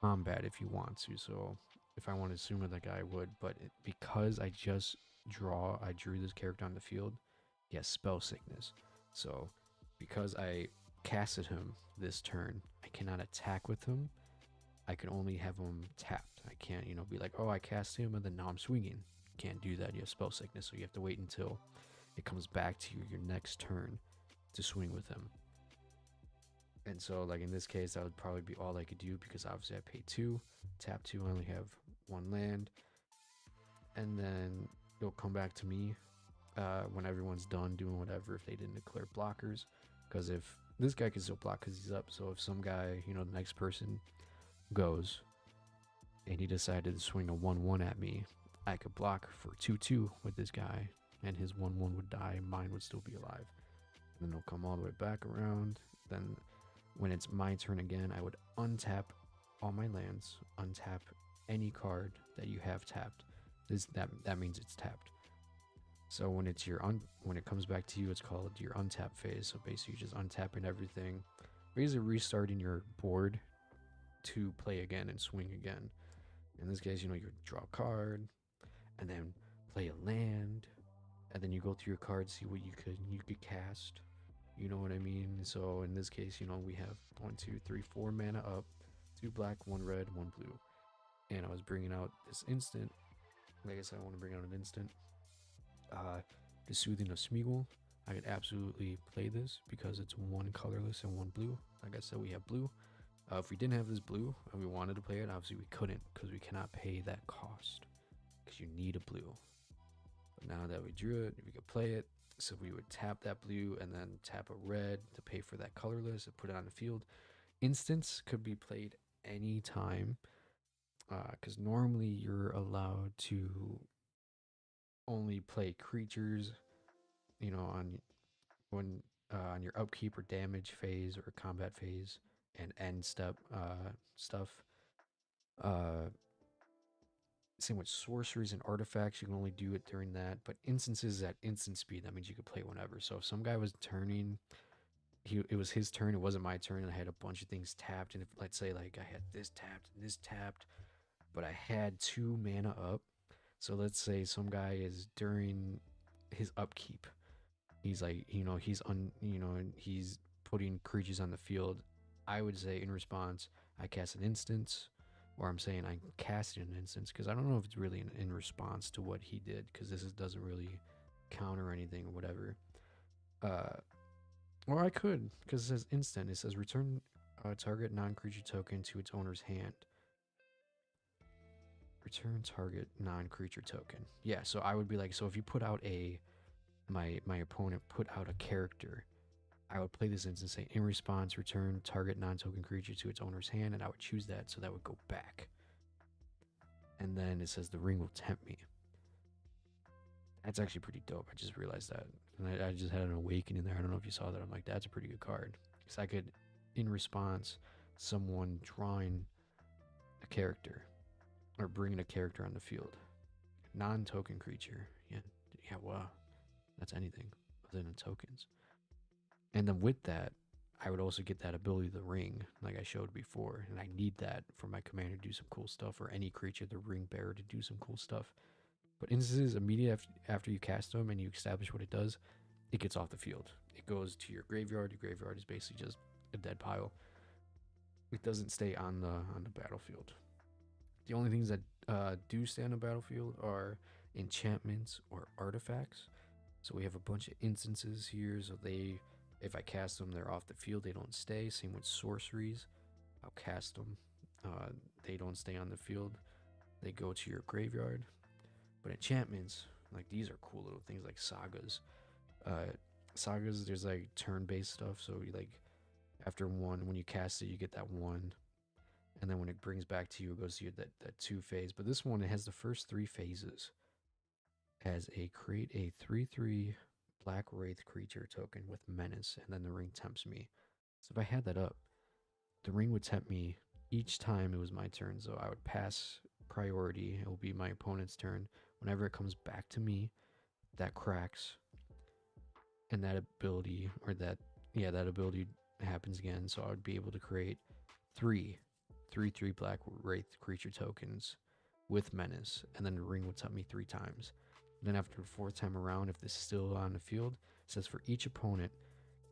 combat if you want to. So if I want to assume it like I would, but because I drew this character on the field, he has spell sickness. So because I casted him this turn, I cannot attack with him. I can only have him tapped. I can't, be like, oh, I cast him and then now I'm swinging. Can't do that. You have spell sickness, so you have to wait until it comes back to you your next turn to swing with him. And so, like in this case, that would probably be all I could do because obviously I pay 2, tap 2, I only have 1 land, and then it'll come back to me when everyone's done doing whatever if they didn't declare blockers. Because if this guy can still block because he's up, so if some guy, the next person goes and he decided to swing a 1-1 at me, I could block for 2-2 with this guy, and his 1-1 would die, mine would still be alive. And then it'll come all the way back around. Then when it's my turn again, I would untap all my lands, untap any card that you have tapped. That means it's tapped. So when it's when it comes back to you, it's called your untap phase. So basically, you're just untapping everything, basically restarting your board to play again and swing again. In this case, you draw a card, and then play a land, and then you go through your cards, see what you could cast. You know what I mean? So in this case, we have 1, 2, 3, 4 mana up, 2 black, 1 red, 1 blue. And I was bringing out this instant. Like I said, I want to bring out an instant. The Soothing of Smeagol. I could absolutely play this because it's 1 colorless and 1 blue. Like I said, we have blue. If we didn't have this blue and we wanted to play it, obviously we couldn't because we cannot pay that cost because you need a blue. But now that we drew it, we could play it. So we would tap that blue and then tap a red to pay for that colorless and put it on the field. Instants could be played anytime because normally you're allowed to only play creatures, on when on your upkeep or damage phase or combat phase and end step stuff. Uh, Same with sorceries and artifacts, you can only do it during that. But instances at instant speed, that means you could play whenever. So if some guy was turning, it was his turn, it wasn't my turn, and I had a bunch of things tapped. And if let's say like I had this tapped and this tapped, but I had 2 mana up. So let's say some guy is during his upkeep. He's like, he's putting creatures on the field. I would say in response, I cast an instance, or I'm saying I cast an instance because I don't know if it's really in response to what he did because this doesn't really counter anything or whatever. Uh, or I could because it says instant. It says return target non-creature token to its owner's hand. Return target non-creature token. Yeah, so I would be like, so if you put out my opponent put out a character, I would play this instance, say in response, return target non-token creature to its owner's hand, and I would choose that, so that would go back. And then it says the ring will tempt me. That's actually pretty dope. I just realized that. And I just had an awakening there. I don't know if you saw that. I'm like, that's a pretty good card. Because I could, in response, someone drawing a character or bringing a character on the field. Non-token creature. Yeah, wow. That's anything other than tokens. And then with that, I would also get that ability, the ring, like I showed before. And I need that for my commander to do some cool stuff, or any creature, the ring bearer, to do some cool stuff. But instances immediately after you cast them and you establish what it does, it gets off the field. It goes to your graveyard. Your graveyard is basically just a dead pile. It doesn't stay on the battlefield. The only things that do stay on the battlefield are enchantments or artifacts. So we have a bunch of instances here. So if I cast them, they're off the field. They don't stay. Same with sorceries. I'll cast them. They don't stay on the field. They go to your graveyard. But enchantments, like these are cool little things like sagas. Uh, Sagas, there's like turn-based stuff. So you like after 1, when you cast it, you get that 1. And then when it brings back to you, it goes to you that 2 phase. But this one, it has the first 3 phases. As create a 3/3 black wraith creature token with menace, and then the ring tempts me. So if I had that up, the ring would tempt me each time it was my turn. So I would pass priority. It will be my opponent's turn. Whenever it comes back to me, that cracks, and that ability, or that, yeah, that ability happens again. So I would be able to create three, three black wraith creature tokens with menace, and then the ring would tempt me 3 times. Then after the 4th time around, if this is still on the field, it says for each opponent,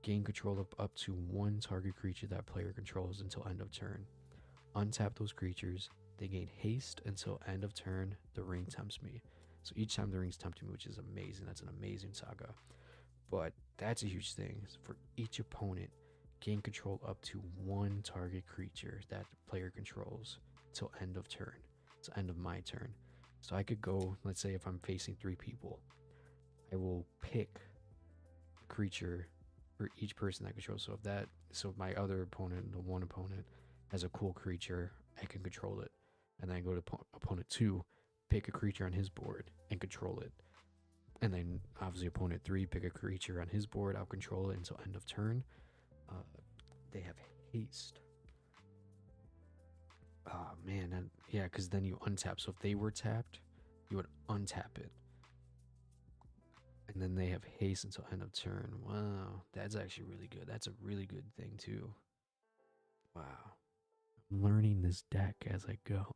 gain control of up to 1 target creature that player controls until end of turn. Untap those creatures. They gain haste until end of turn. The ring tempts me. So each time the ring's tempting me, which is amazing. That's an amazing saga. But that's a huge thing. For each opponent, gain control up to 1 target creature that the player controls till end of turn. It's end of my turn. So I could go, let's say if I'm facing 3 people, I will pick a creature for each person that controls. So if my other opponent, the one opponent, has a cool creature, I can control it. And then I go to opponent 2, pick a creature on his board and control it. And then obviously opponent 3, pick a creature on his board, I'll control it until end of turn. They have haste. Oh man, and yeah, because then you untap. So if they were tapped, you would untap it, and then they have haste until end of turn. Wow, that's actually really good. That's a really good thing too. Wow, I'm learning this deck as I go.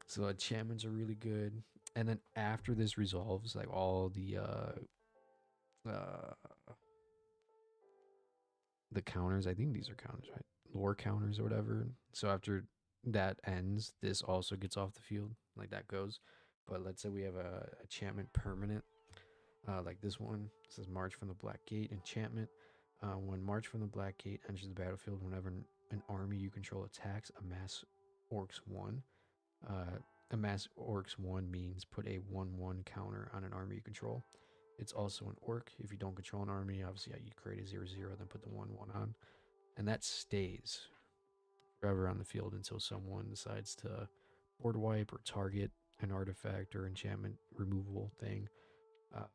So enchantments are really good, and then after this resolves, like all uh the counters. I think these are counters, right? Lore counters or whatever. So after that ends, this also gets off the field. Like that goes. But let's say we have a enchantment permanent, like this one. It says March from the Black Gate enchantment. When March from the Black Gate enters the battlefield, whenever an army you control attacks, amass orcs 1. Amass orcs 1 means put a 1/1 counter on an army you control. It's also an orc. If you don't control an army, obviously you create a 0/0, then put the 1/1 on. And that stays forever on the field until someone decides to board wipe or target an artifact or enchantment removal thing. Uh,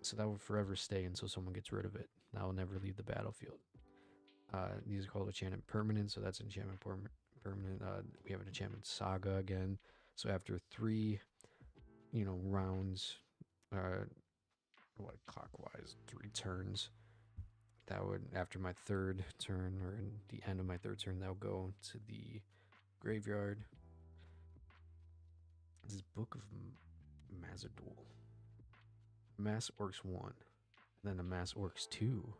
so that will forever stay until someone gets rid of it. That will never leave the battlefield. These are called enchantment permanent, so that's enchantment permanent. We have an enchantment saga again. So after 3, rounds, uh, what clockwise, 3 turns, that would, after my 3rd turn or in the end of my 3rd turn, that will go to the graveyard. This is Book of Mazadul. Amass Orcs 1, and then Amass Orcs 2.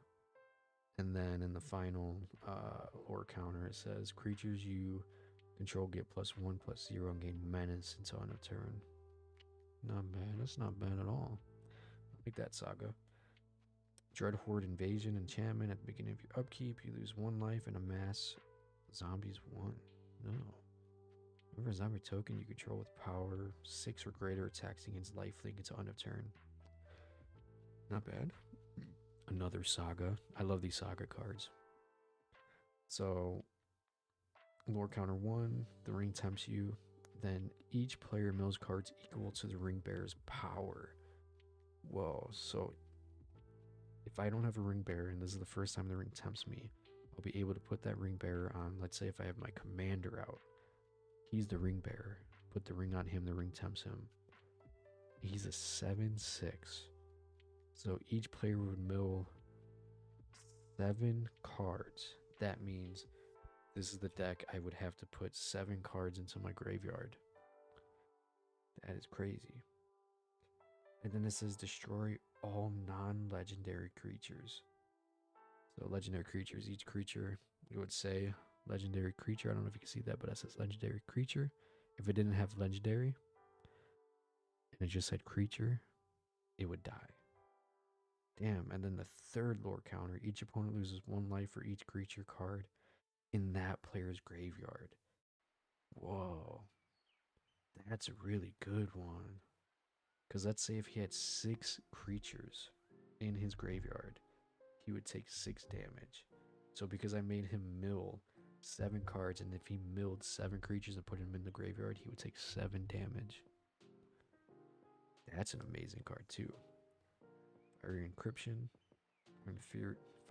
And then in the final lore counter, it says creatures you control get +1/+0 and gain menace until end of turn. Not bad. That's not bad at all. I like that saga. Dread Horde Invasion enchantment. At the beginning of your upkeep, you lose 1 life and amass zombies 1. No. Whenever a zombie token you control with power 6 or greater attacks against lifelink until end of turn. Not bad. Another saga. I love these saga cards. So, lore counter 1, the ring tempts you. Then each player mills cards equal to the ring bearer's power. Whoa, so if I don't have a ring bearer and this is the first time the ring tempts me, I'll be able to put that ring bearer on. Let's say if I have my commander out, he's the ring bearer. Put the ring on him, the ring tempts him. He's a 7/6. So each player would mill 7 cards. That means this is the deck I would have to put 7 cards into my graveyard. That is crazy. And then it says destroy all non-legendary creatures. So legendary creatures, each creature, it would say legendary creature. I don't know if you can see that, but it says legendary creature. If it didn't have legendary and it just said creature, it would die. Damn. And then the 3rd lore counter, each opponent loses 1 life for each creature card in that player's graveyard. Whoa. That's a really good one. Because let's say if he had 6 creatures in his graveyard, he would take 6 damage. So because I made him mill 7 cards, and if he milled 7 creatures and put him in the graveyard, he would take 7 damage. That's an amazing card too. Fiery Encryption,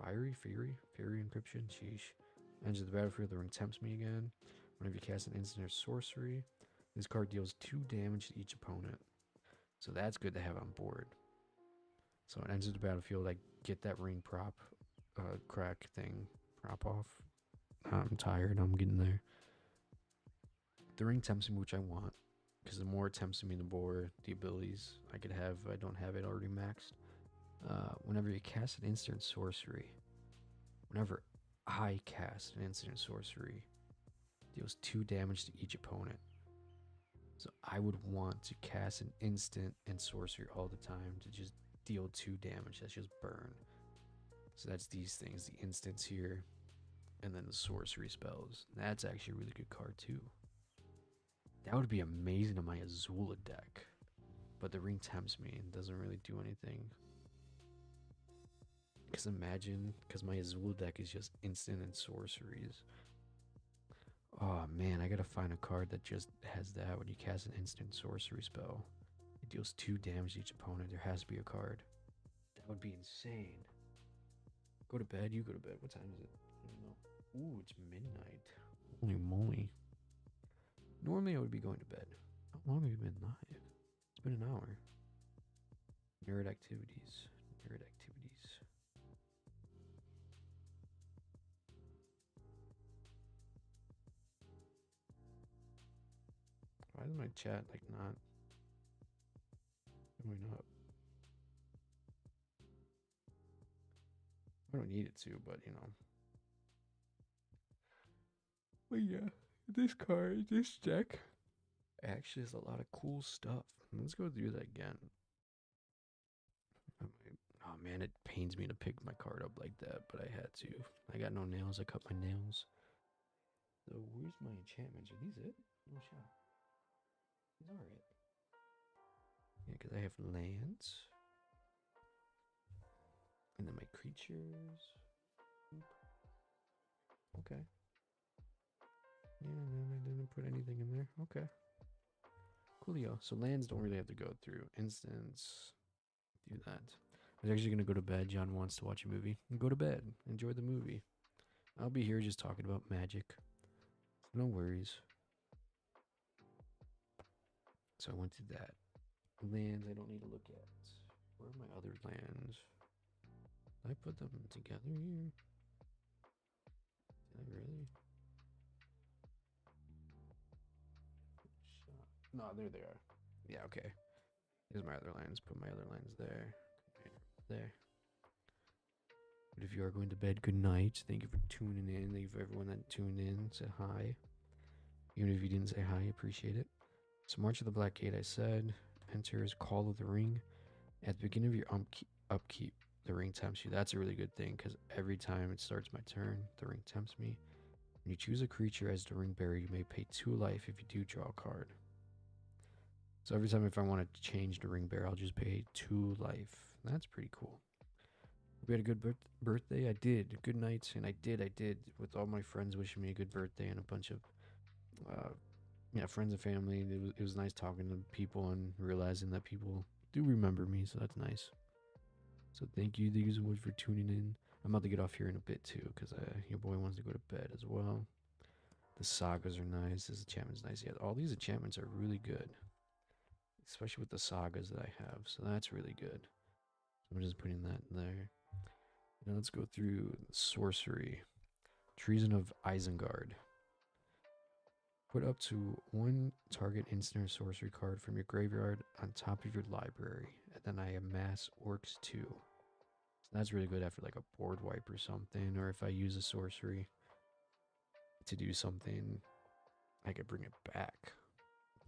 Fiery encryption. Sheesh. Enters the battlefield. The ring tempts me again. Whenever you cast an instant or sorcery, this card deals 2 damage to each opponent. So that's good to have on board. So it enters the battlefield. I get that ring prop, crack thing, prop off. I'm tired. I'm getting there. The ring tempts me, which I want, because the more it tempts me, the more the abilities I could have. I don't have it already maxed. Whenever you cast an instant sorcery, whenever I cast an instant sorcery, deals 2 damage to each opponent. So I would want to cast an instant and sorcery all the time to just deal 2 damage. That's just burn. So that's these things, the instants here, and then the sorcery spells. That's actually a really good card too. That would be amazing on my Azula deck. But the ring tempts me and doesn't really do anything. Because imagine, because my Azula deck is just instant and sorceries. Oh man, I gotta find a card that just has that when you cast an instant sorcery spell. It deals 2 damage to each opponent. There has to be a card. That would be insane. Go to bed, you go to bed. What time is it? I don't know. Ooh, it's midnight. Holy moly. Normally I would be going to bed. How long have you been live? It's been an hour. Nerd activities. Nerd activities. Why is my chat like not going up? I don't need it to, but you know. But yeah, this card, this deck actually has a lot of cool stuff. Let's go through that again. Oh man, it pains me to pick my card up like that, but I had to. I got no nails. I cut my nails. So where's my enchantments? Are these it? No shot. These are it. Yeah, because I have lands. And then my creatures. Oop. Okay. Yeah, I didn't put anything in there. Okay. Coolio. So lands don't really have to go through. Instance. Do that. I was actually going to go to bed. John wants to watch a movie. Go to bed. Enjoy the movie. I'll be here just talking about magic. No worries. So I went to that. Lands I don't need to look at. Where are my other lands? Did I put them together here? Did I really? No, there they are. Yeah, okay. Here's my other lands. Put my other lands there. There. But if you are going to bed, good night. Thank you for tuning in. Thank you for everyone that tuned in. Said hi. Even if you didn't say hi, appreciate it. So March of the Black Gate, I said, enters Call of the Ring. At the beginning of your upkeep, the ring tempts you. That's a really good thing because every time it starts my turn, the ring tempts me. When you choose a creature as the ring bearer, you may pay 2 life if you do draw a card. So every time if I want to change the ring bearer, I'll just pay 2 life. That's pretty cool. We had a good birthday. I did. Good night, and I did. With all my friends wishing me a good birthday and a bunch of, friends and family. It was nice talking to people and realizing that people do remember me. So that's nice. So thank you so much for tuning in. I'm about to get off here in a bit too, because your boy wants to go to bed as well. The sagas are nice. This enchantment's nice. Yeah, all these enchantments are really good, especially with the sagas that I have. So that's really good. So I'm just putting that there. Now let's go through sorcery. Treason of Isengard. Put up to 1 target instant or sorcery card from your graveyard on top of your library, and then I amass orcs 2. So that's really good after like a board wipe or something, or if I use a sorcery to do something, I could bring it back.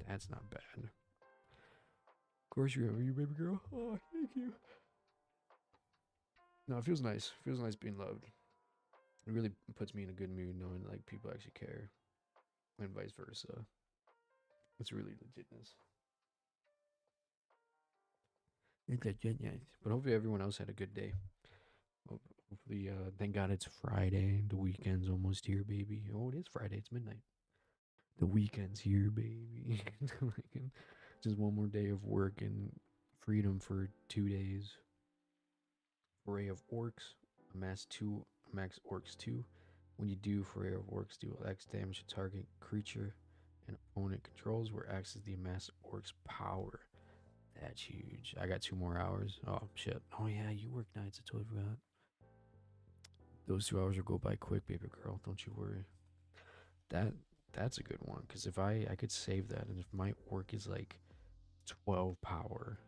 That's not bad. Of course you have you, baby girl. Oh, thank you. No, it feels nice. It feels nice being loved. It really puts me in a good mood knowing like people actually care, and vice versa. It's really legitness. But hopefully everyone else had a good day. Hopefully, thank God it's Friday. The weekend's almost here, baby. Oh, it is Friday. It's midnight. The weekend's here, baby. Just one more day of work and freedom for 2 days. Array of orcs. Mass 2, Max Orcs 2. When you do Foray of Orcs, deal X damage to target creature and opponent controls, where X is the Mass Orcs power. That's huge. I got 2 more hours. Oh, shit. Oh, yeah, you work nights. I totally forgot. Those 2 hours will go by quick, baby girl. Don't you worry. That that's a good one because if I could save that, and if my orc is like 12 power,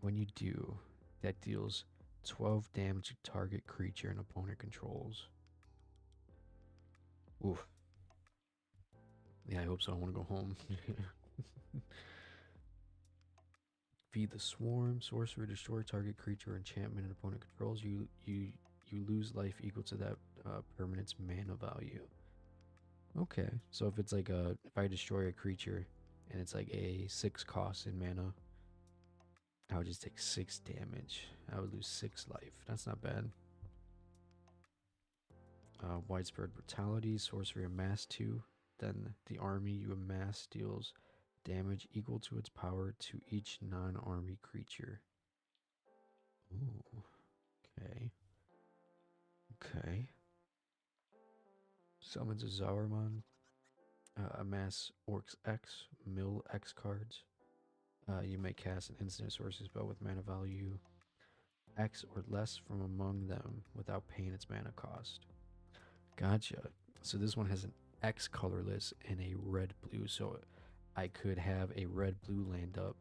when you do, that deals 12 damage to target creature and opponent controls. Oof. Yeah, I hope so. I want to go home. Feed the swarm. Sorcerer, destroy target creature, enchantment, and opponent controls. You lose life equal to that permanent's mana value. Okay, so if it's like if I destroy a creature and it's like a 6 cost in mana, I would just take 6 damage. I would lose 6 life. That's not bad. Widespread brutality, sorcery amass 2. Then the army you amass deals damage equal to its power to each non-army creature. Ooh, okay. Okay. Summons a Zaurmon. Amass Orcs X, mill X cards. You may cast an instant sorcery spell with mana value X or less from among them without paying its mana cost. Gotcha. So this one has an X colorless and a red blue. So I could have a red blue land up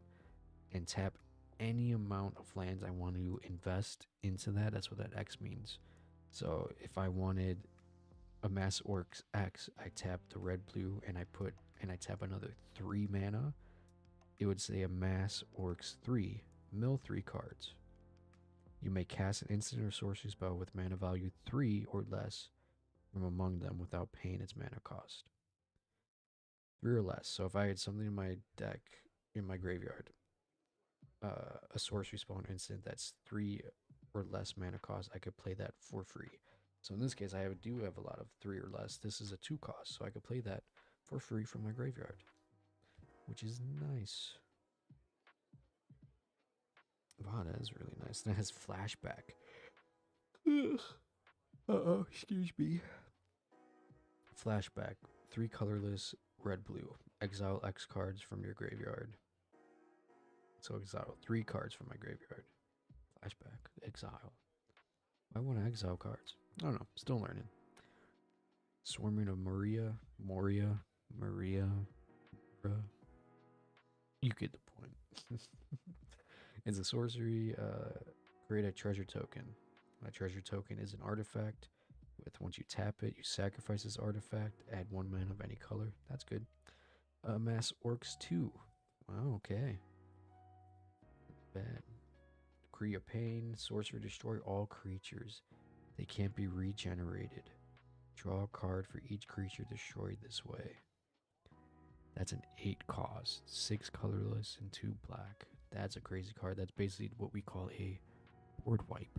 and tap any amount of lands I want to invest into that. That's what that X means. So if I wanted Amass Orcs X, I tap the red blue and I tap another 3 mana. It would say Amass Orcs 3, mill 3 cards. You may cast an instant or sorcery spell with mana value 3 or less from among them without paying its mana cost. 3 or less. So if I had something in my deck, in my graveyard, a sorcery spell instant that's 3 or less mana cost, I could play that for free. So in this case, I do have a lot of 3 or less. This is a 2 cost, so I could play that for free from my graveyard, which is nice. Wow, that is really nice. That has flashback. Uh-oh, excuse me. Flashback. 3 colorless, red, blue. Exile X cards from your graveyard. So exile 3 cards from my graveyard. Flashback. Exile. I want to exile cards. I don't know. Still learning. Swarming of Maria. You get the point. It's a sorcery. Create a treasure token. A treasure token is an artifact. Once you tap it, you sacrifice this artifact. Add 1 mana of any color. That's good. Amass Orcs 2. Wow, okay. Bad. Decree of Pain. Sorcerer, destroy all creatures. They can't be regenerated. Draw a card for each creature destroyed this way. That's an 8 cost. 6 colorless and 2 black. That's a crazy card. That's basically what we call a board wipe.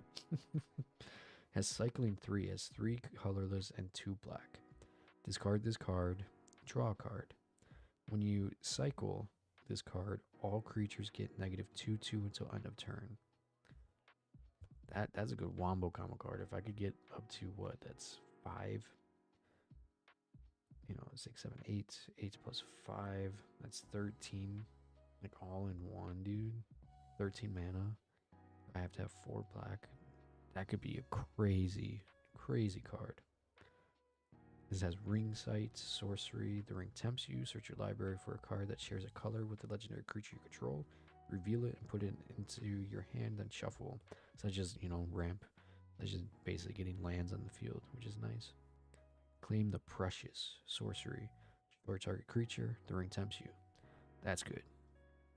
Has cycling 3, has 3 colorless and 2 black. Discard this card, draw a card. When you cycle this card, all creatures get -2/2 until end of turn. That's a good wombo combo card. If I could get up to what? That's 5. 6, 7, 8. 8 plus 5. That's 13. Like all in one, dude. 13 mana. I have to have 4 black. That could be a crazy, crazy card. This has ring sight, sorcery. The ring tempts you. Search your library for a card that shares a color with the legendary creature you control. Reveal it and put it into your hand, then shuffle. So that's just, ramp. That's just basically getting lands on the field, which is nice. Claim the precious, sorcery. Destroy target creature. The ring tempts you. That's good.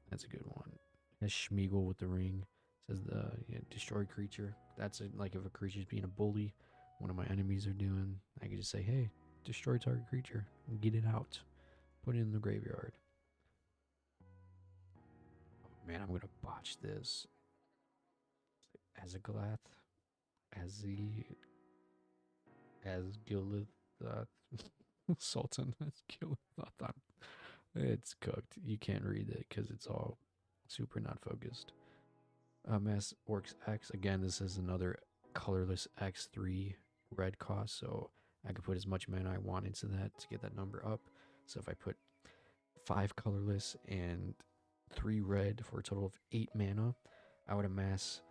That's a good one. Has Schmeagle with the ring. Says the destroy creature. That's like if a creature's being a bully, one of my enemies are doing, I can just say, hey, destroy target creature and get it out. Put it in the graveyard. Oh, man, I'm gonna botch this. Azaglath. Asgilith. Sultan Asgilith. It's cooked. You can't read it because it's all super not focused. Mass Orcs X. Again, this is another colorless X3 red cost, so I could put as much mana I want into that to get that number up. So if I put 5 colorless and 3 red for a total of 8 mana, I would amass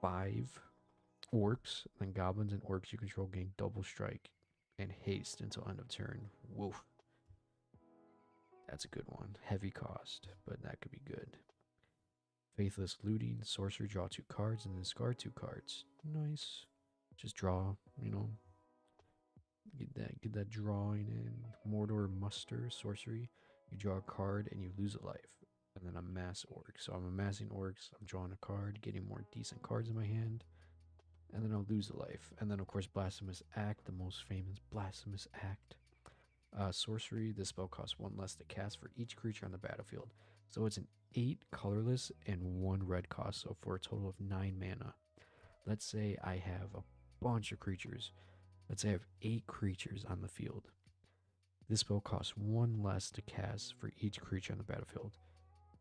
5 orcs, then goblins and orcs you control gain double strike and haste until end of turn. Woof. That's a good one. Heavy cost, but that could be good. Faithless Looting, sorcery, draw 2 cards and discard 2 cards. Nice. Just draw, you know. Get that drawing in. Mordor Muster, sorcery. You draw a card and you lose a life. And then amass orcs. So I'm amassing orcs, I'm drawing a card, getting more decent cards in my hand. And then I'll lose a life. And then of course Blasphemous Act, the most famous Blasphemous Act. Sorcery, this spell costs 1 less to cast for each creature on the battlefield. So it's an 8 colorless and 1 red cost, so for a total of 9 mana. Let's say I have a bunch of creatures. Let's say I have 8 creatures on the field. This spell costs 1 less to cast for each creature on the battlefield.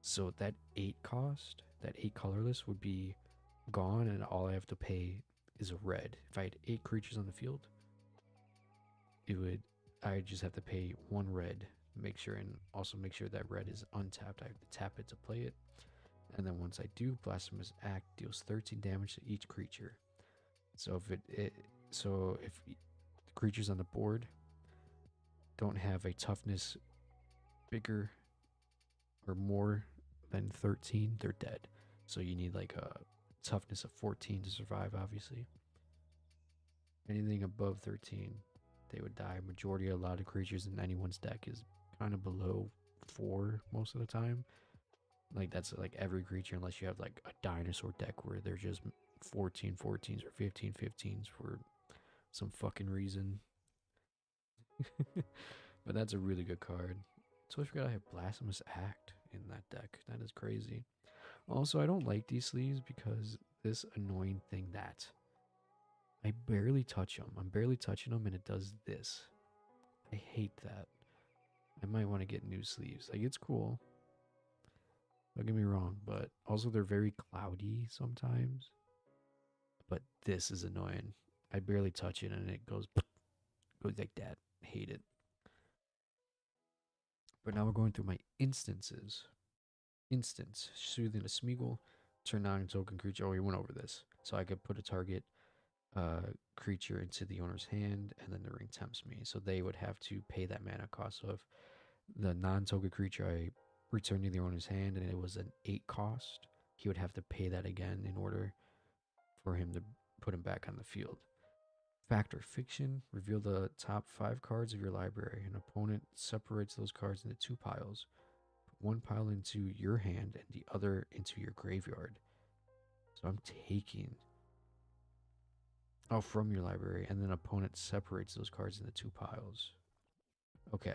So that 8 cost, that 8 colorless would be gone, and all I have to pay is a red. If I had 8 creatures on the field, I just have to pay 1 red. Make sure, and also make sure that red is untapped. I have to tap it to play it. And then once I do, Blasphemous Act deals 13 damage to each creature. So if the creatures on the board don't have a toughness bigger or more than 13, they're dead. So you need like a toughness of 14 to survive, obviously. Anything above 13, they would die. Majority, a lot of creatures in anyone's deck is kind of below 4 most of the time. Like that's like every creature, unless you have like a dinosaur deck where they're just 14 14s or 15 15s for some fucking reason. But that's a really good card. So I forgot I have Blasphemous Act in that deck. That is crazy. Also, I don't like these sleeves because this annoying thing that I barely touch them. I'm barely touching them and it does this. I hate that. I might want to get new sleeves. Like, it's cool. Don't get me wrong, but also they're very cloudy sometimes. But this is annoying. I barely touch it and it goes like that. Hate it. But now we're going through my instances. Instance, Soothing a Smeagol, turn down a token creature. Oh, we went over this. So I could put a target creature into the owner's hand, and then the ring tempts me. So they would have to pay that mana cost. So if the non-token creature I returned to the owner's hand and it was an 8 cost, he would have to pay that again in order for him to put him back on the field. Fact or fiction, reveal the top 5 cards of your library. An opponent separates those cards into 2 piles. Put 1 pile into your hand and the other into your graveyard. So I'm taking from your library, and then opponent separates those cards into 2 piles. Okay.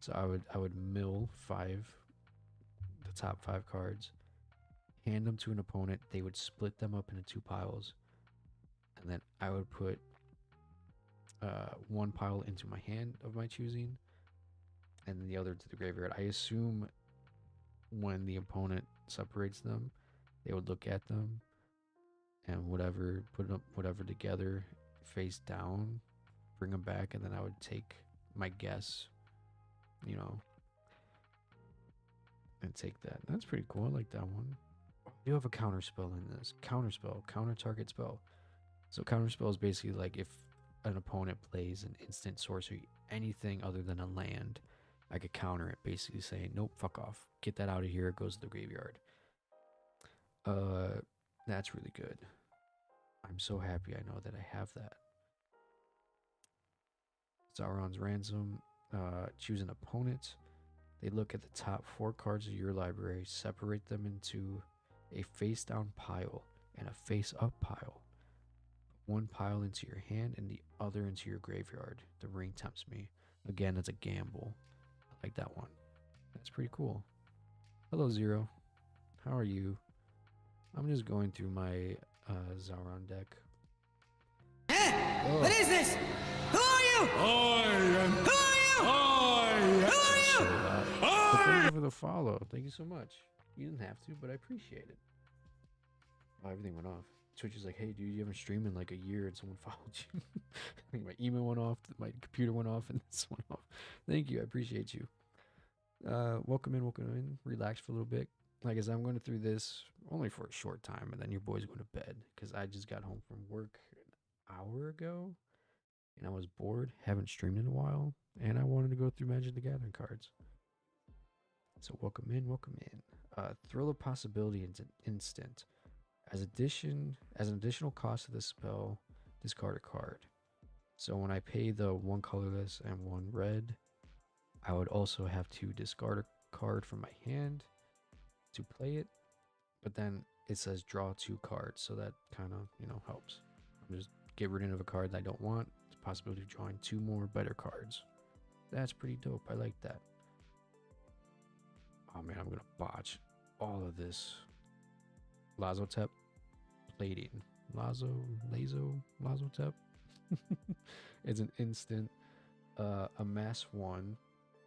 So I would mill 5, the top 5 cards, hand them to an opponent. They would split them up into 2 piles, and then I would put 1 pile into my hand of my choosing, and then the other to the graveyard. I assume when the opponent separates them, they would look at them and put up whatever together face down, bring them back, and then I would take my guess, and take that. That's pretty cool. I like that one. I do have a counter spell in this. Counter spell, counter target spell. So counter spell is basically like if an opponent plays an instant sorcery, anything other than a land, I could counter it, basically saying, nope, fuck off. Get that out of here. It goes to the graveyard. That's really good. I'm so happy I know that I have that. Sauron's Ransom. Choose an opponent. They look at the top 4 cards of your library, separate them into a face down pile and a face up pile. Put 1 pile into your hand and the other into your graveyard. The ring tempts me. Again, it's a gamble. I like that one. That's pretty cool. Hello, Zero. How are you? I'm just going through my Sauron deck. What is this? Who are you? Who are you? Thank you for the follow. Thank you so much. You didn't have to, but I appreciate it. Oh, everything went off. Twitch is like, hey, dude, you haven't streamed in like a year, and someone followed you. I think my email went off, my computer went off, and this went off. Thank you, I appreciate you. Welcome in, welcome in. Relax for a little bit. Like I said, I'm going through this only for a short time, and then your boy's going to bed because I just got home from work an hour ago, and I was bored, haven't streamed in a while, and I wanted to go through Magic the Gathering cards. So welcome in, welcome in. Thrill of Possibility instant. As an additional cost of this spell, discard a card. So when I pay the one colorless and one red, I would also have to discard a card from my hand to play it. But then it says draw 2 cards, so that kind of, helps. I'm just get rid of a card that I don't want. It's a possibility of drawing 2 more better cards. That's pretty dope. I like that. Oh man, I'm gonna botch all of this. Lazotep plating. Lazotep. It's an instant. Amass 1.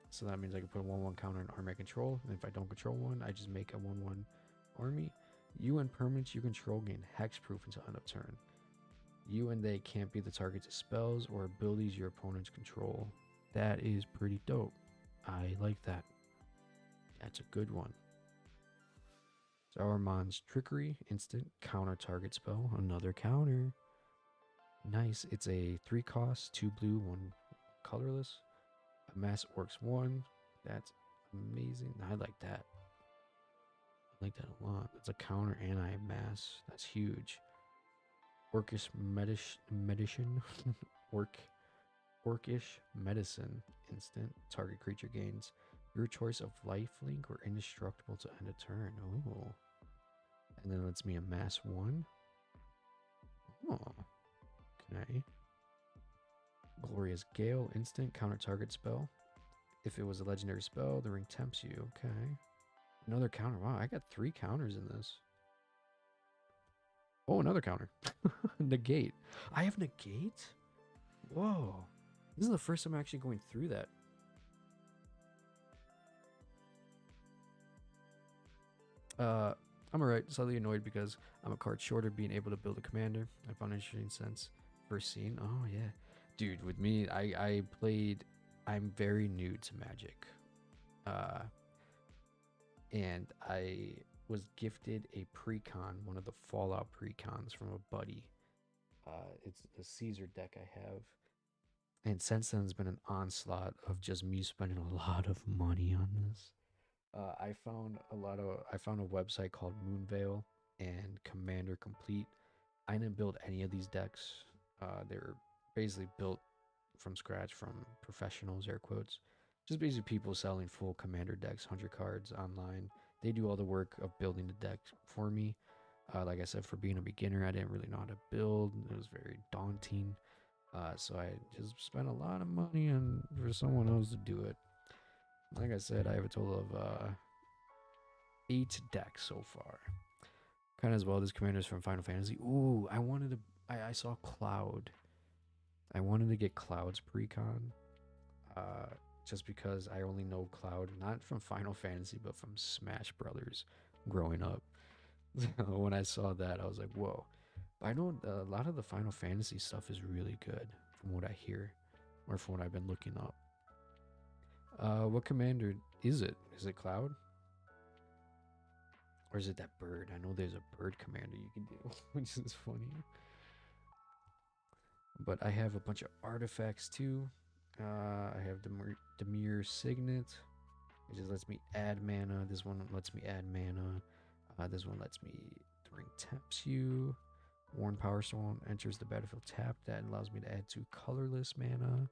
So that means I can put a 1/1 counter on army I control. And if I don't control one, I just make a 1/1 army. You and permanents you control gain hexproof until end of turn. You and they can't be the target to spells or abilities your opponents control. That is pretty dope. I like that. That's a good one. Saruman's Trickery, instant counter target spell. Another counter. Nice. It's a 3 cost, 2 blue, 1 colorless. Amass Orcs 1. That's amazing. I like that. I like that a lot. That's a counter and I amass. That's huge. Orcish medicine. Orcish medicine. Instant. Target creature gains your choice of lifelink or indestructible to end a turn. Oh. And then lets me amass 1. Oh. Okay. Glorious Gale, instant counter target spell. If it was a legendary spell, the ring tempts you. Okay. Another counter. Wow, I got 3 counters in this. Oh, another counter. Negate. I have negate? Whoa. This is the first time I'm actually going through that. I'm alright. Slightly annoyed because I'm a card shorter being able to build a commander. I found interesting sense. First scene. Oh, yeah. Dude, with me, I'm very new to Magic. And I was gifted a precon, one of the Fallout precons from a buddy. It's a Caesar deck I have. And since then, it's been an onslaught of just me spending a lot of money on this. I found a website called Moonveil and Commander Complete. I didn't build any of these decks. They're basically built from scratch from professionals, air quotes. Just basically people selling full commander decks, 100 cards online. They do all the work of building the deck for me. Like I said, for being a beginner, I didn't really know how to build. It was very daunting. So I just spent a lot of money for someone else to do it. Like I said, I have a total of 8 decks so far. Kind of as well, this commander is from Final Fantasy. Ooh, I saw Cloud. I wanted to get Cloud's precon. Just because I only know Cloud, not from Final Fantasy, but from Smash Brothers growing up. When I saw that, I was like, whoa. But I know a lot of the Final Fantasy stuff is really good from what I hear, or from what I've been looking up. What commander is it? Is it Cloud? Or is it that bird? I know there's a bird commander you can do, which is funny. But I have a bunch of artifacts too. I have Dimir Signet. It just lets me add mana. This one lets me add mana. This one lets me the ring tempts you. Worn Power Stone enters the battlefield tapped. That allows me to add 2 colorless mana.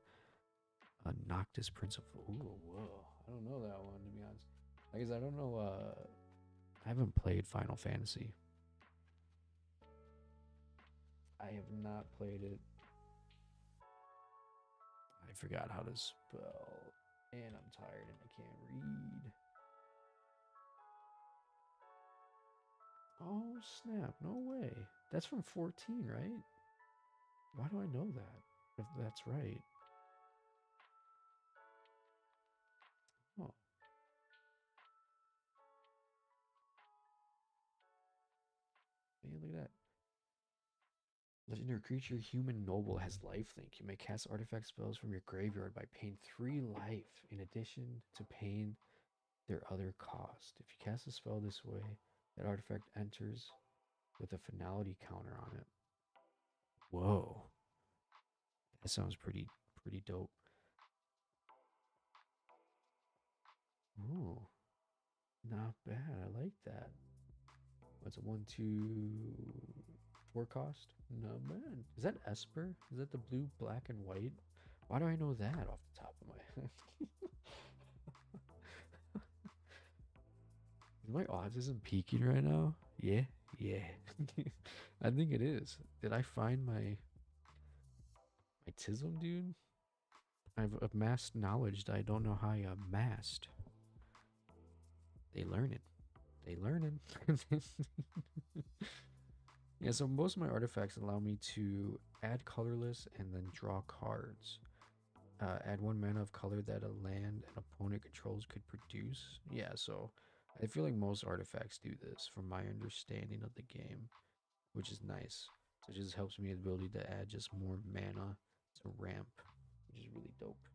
Noctis Prince of... Ooh, whoa. I don't know that one, to be honest. Like I said, I don't know... I haven't played Final Fantasy. I have not played it. I forgot how to spell. And I'm tired and I can't read. Oh, snap. No way. That's from 14, right? Why do I know that? If that's right. Oh. Man, look at that. Legendary creature Human Noble has lifelink. You may cast artifact spells from your graveyard by paying 3 life in addition to paying their other cost. If you cast a spell this way, that artifact enters with a finality counter on it. Whoa. That sounds pretty dope. Oh, not bad. I like that. What's a 1, 2, 4 cost? Not bad. Is that Esper? Is that the blue, black, and white? Why do I know that off the top of my head? Is my autism peaking right now? Yeah, yeah. I think it is. Did I find my tism, dude? I've amassed knowledge that I don't know how I amassed. They learn it. They learning. Yeah, so most of my artifacts allow me to add colorless and then draw cards. Add 1 mana of color that a land an opponent controls could produce. Yeah, so I feel like most artifacts do this from my understanding of the game, which is nice. So it just helps me the ability to add just more mana to ramp, which is really dope.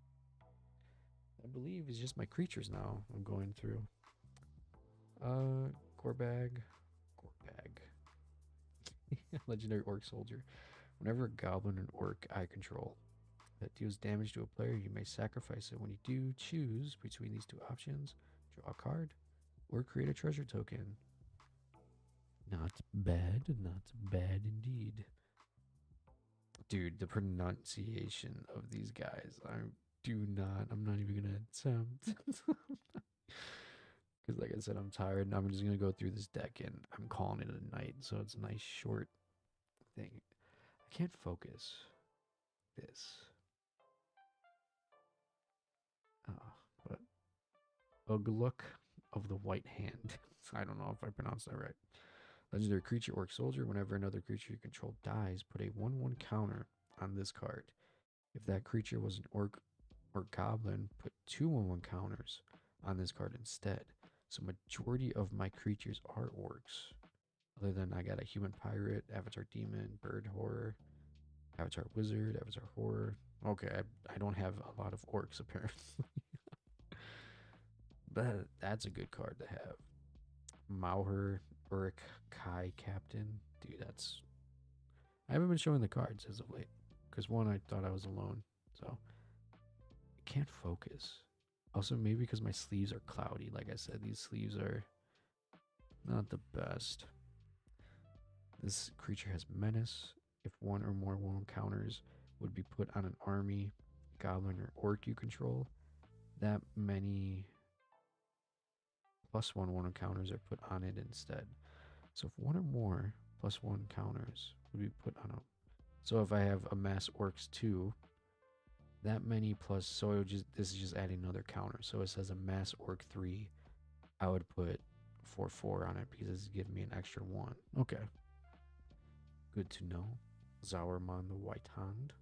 I believe it's just my creatures now I'm going through. Gorbag. Legendary Orc Soldier. Whenever a goblin and orc I control that deals damage to a player, you may sacrifice it. When you do, choose between these 2 options: draw a card or create a treasure token. Not bad, not bad indeed. Dude, the pronunciation of these guys, I'm not even gonna attempt. Because like I said, I'm tired and I'm just gonna go through this deck and I'm calling it a night. So it's a nice short thing. I can't focus. This. But Ugluk of the White Hand. I don't know if I pronounced that right. Legendary creature Orc Soldier. Whenever another creature you control dies, put a 1/1 counter on this card. If that creature was an orc or goblin, put 2 1/1 counters on this card instead. So majority of my creatures are orcs. Other than I got a human pirate, avatar demon, bird horror, avatar wizard, avatar horror. Okay, I don't have a lot of orcs apparently. But that's a good card to have. Mauher, Uruk Kai Captain. Dude, that's... I haven't been showing the cards as of late. Because one, I thought I was alone. So, I can't focus. Also, maybe because my sleeves are cloudy. Like I said, these sleeves are not the best. This creature has menace. If 1 or more 1 counters would be put on an army, goblin, or orc you control, that many +1/1 counters are put on it instead. So if 1 or more +1 counters would be put on a... So if I have a mass orcs 2, that many plus... So it would just, this is just adding another counter. So it says a mass orc 3, I would put 4/4 on it because this is giving me an extra 1. Okay. Good to know. Zaurmon the White Hand.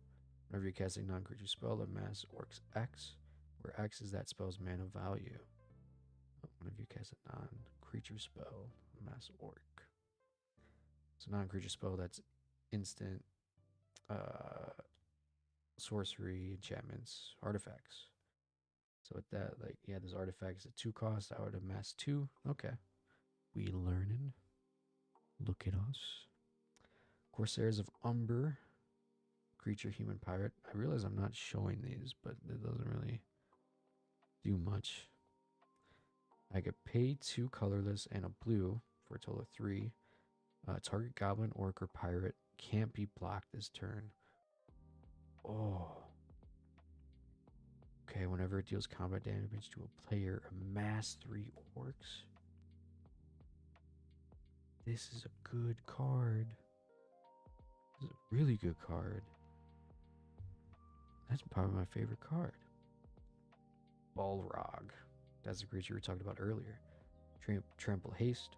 Whenever you cast a non-creature spell, the mass orcs X, where X is that spell's mana value. Whenever you cast a non-creature spell, mass orc. So non-creature spell, that's instant sorcery, enchantments, artifacts. So with that, like, yeah, there's artifacts at 2 cost. I would amass 2. Okay. We learning. Look at us. Corsairs of Umber. Creature, human, pirate. I realize I'm not showing these, but it doesn't really do much. I could pay 2 colorless and a blue for a total of 3. Target goblin, orc, or pirate can't be blocked this turn. Oh. Okay, whenever it deals combat damage to a player, amass 3 orcs. This is a good card. This is a really good card. That's probably my favorite card. Balrog. That's the creature we talked about earlier. Trample haste.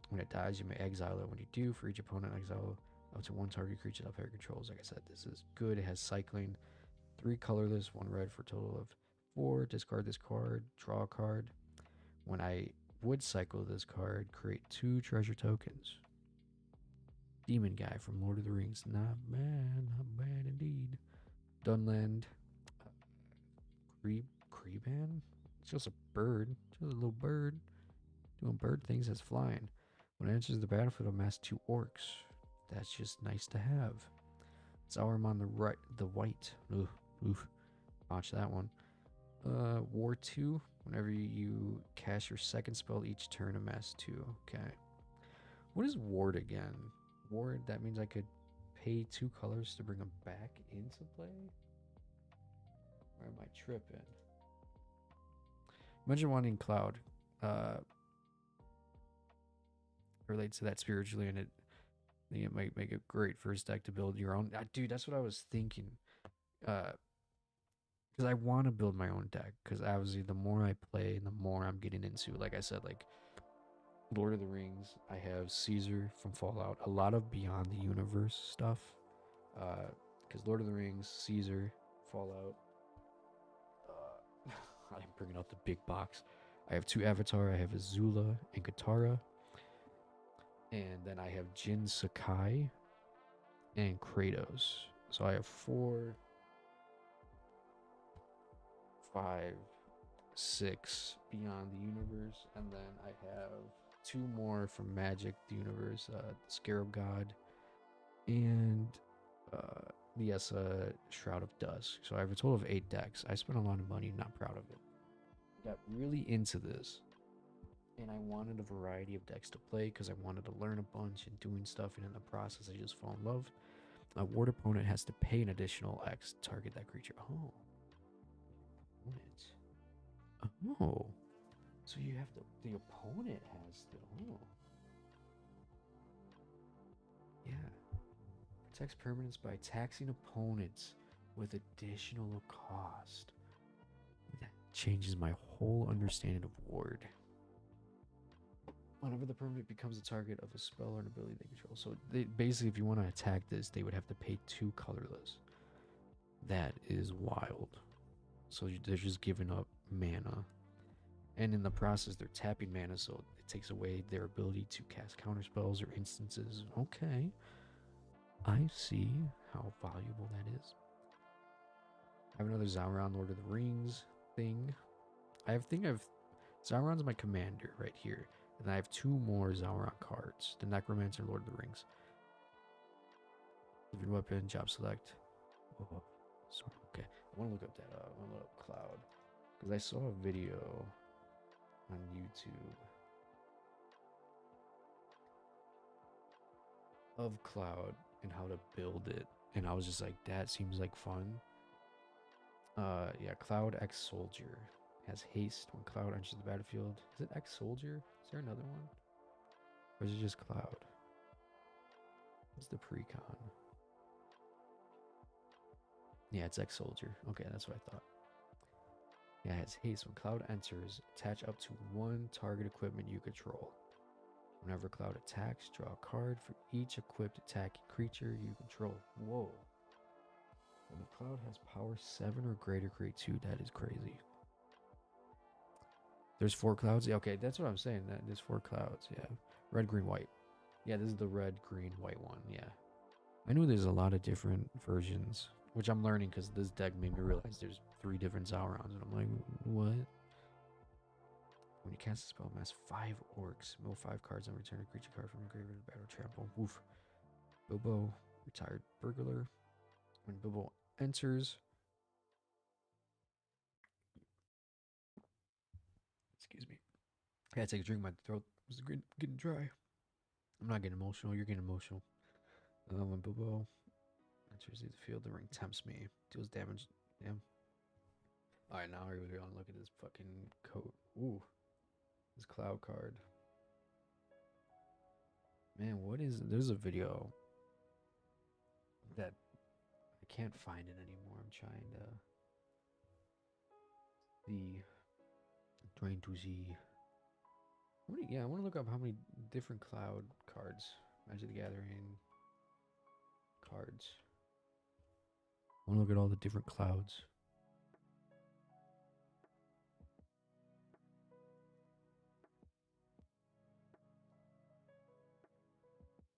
When it dies, you may exile it. When you do, for each opponent, exile up to 1 target creature that player controls. Like I said, this is good. It has cycling. 3 colorless, 1 red for a total of 4. Discard this card. Draw a card. When I would cycle this card, create 2 treasure tokens. Demon guy from Lord of the Rings. Not bad indeed. Dunland. Creeban? It's just a bird. Just a little bird. Doing bird things that's flying. When it enters the battlefield, it'll mass 2 orcs. That's just nice to have. Sauron the right, the white. Oof. Watch that one. War 2. Whenever you cast your second spell each turn, amass 2. Okay. What is ward again? Ward, that means I could pay 2 colors to bring them back into play? Or am I tripping? Imagine wanting Cloud. Relates to that spiritually, and I think it might make a great first deck to build your own. Dude, that's what I was thinking. Because I want to build my own deck. Because obviously, the more I play, the more I'm getting into. Like I said, like Lord of the Rings. I have Caesar from Fallout. A lot of Beyond the Universe stuff. Because Lord of the Rings, Caesar, Fallout. I'm bringing out the big box. I have 2 Avatar. I have Azula and Katara. And then I have Jin Sakai and Kratos. So I have 4, 5, 6 Beyond the Universe. And then I have 2 more from Magic the Universe. Scarab God. And Shroud of Dusk. So I have a total of 8 decks. I spent a lot of money, not proud of it. Got really into this. And I wanted a variety of decks to play because I wanted to learn a bunch and doing stuff. And in the process, I just fall in love. A ward opponent has to pay an additional X to target that creature. Oh. Opponent. Oh. So you have to, the opponent has to, oh. Yeah. Protects permanents by taxing opponents with additional cost. That changes my whole understanding of ward. Whenever the permanent becomes a target of a spell or an ability they control. So basically, if you want to attack this, they would have to pay 2 colorless. That is wild. So they're just giving up mana. And in the process, they're tapping mana, so it takes away their ability to cast counterspells or instances. Okay. I see how valuable that is. I have another Sauron Lord of the Rings thing. I think I've... Sauron's my commander right here. And I have 2 more Sauron cards. The Necromancer, Lord of the Rings. Living Weapon, Job Select. Oh, sorry. Okay. I want to look up that. I want to look up Cloud. Because I saw a video on YouTube of Cloud and how to build it. And I was just like, that seems like fun. Yeah, Cloud X Soldier. Has haste when Cloud enters the battlefield. Is it X Soldier? Is there another one? Or is it just Cloud? What's the precon? Yeah, it's X Soldier. Okay, that's what I thought. Yeah, it has haste. When Cloud enters, attach up to 1 target equipment you control. Whenever Cloud attacks, draw a card for each equipped attacking creature you control. Whoa. When the Cloud has power 7 or greater, create 2. That is crazy. There's 4 clouds. Yeah, okay, that's what I'm saying. There's 4 clouds. Yeah, red, green, white. Yeah, this is the red, green, white one. Yeah, I knew there's a lot of different versions, which I'm learning because this deck made me realize there's 3 different Saurons, and I'm like, what? When you cast a spell, mass 5 orcs. Mill 5 cards and return a creature card from your graveyard to battle. Trample. Woof. Bilbo, retired burglar. When Bilbo enters, excuse me. I gotta take a drink. My throat was getting dry. I'm not getting emotional. You're getting emotional. When Bilbo enters the field, the ring tempts me. Deals damage. Damn. Alright, now we're gonna look at this fucking coat. Ooh. This cloud card. Man, what is... There's a video that I can't find it anymore. I'm trying to see... I want to look up how many different cloud cards. Magic the Gathering cards. I want to look at all the different clouds.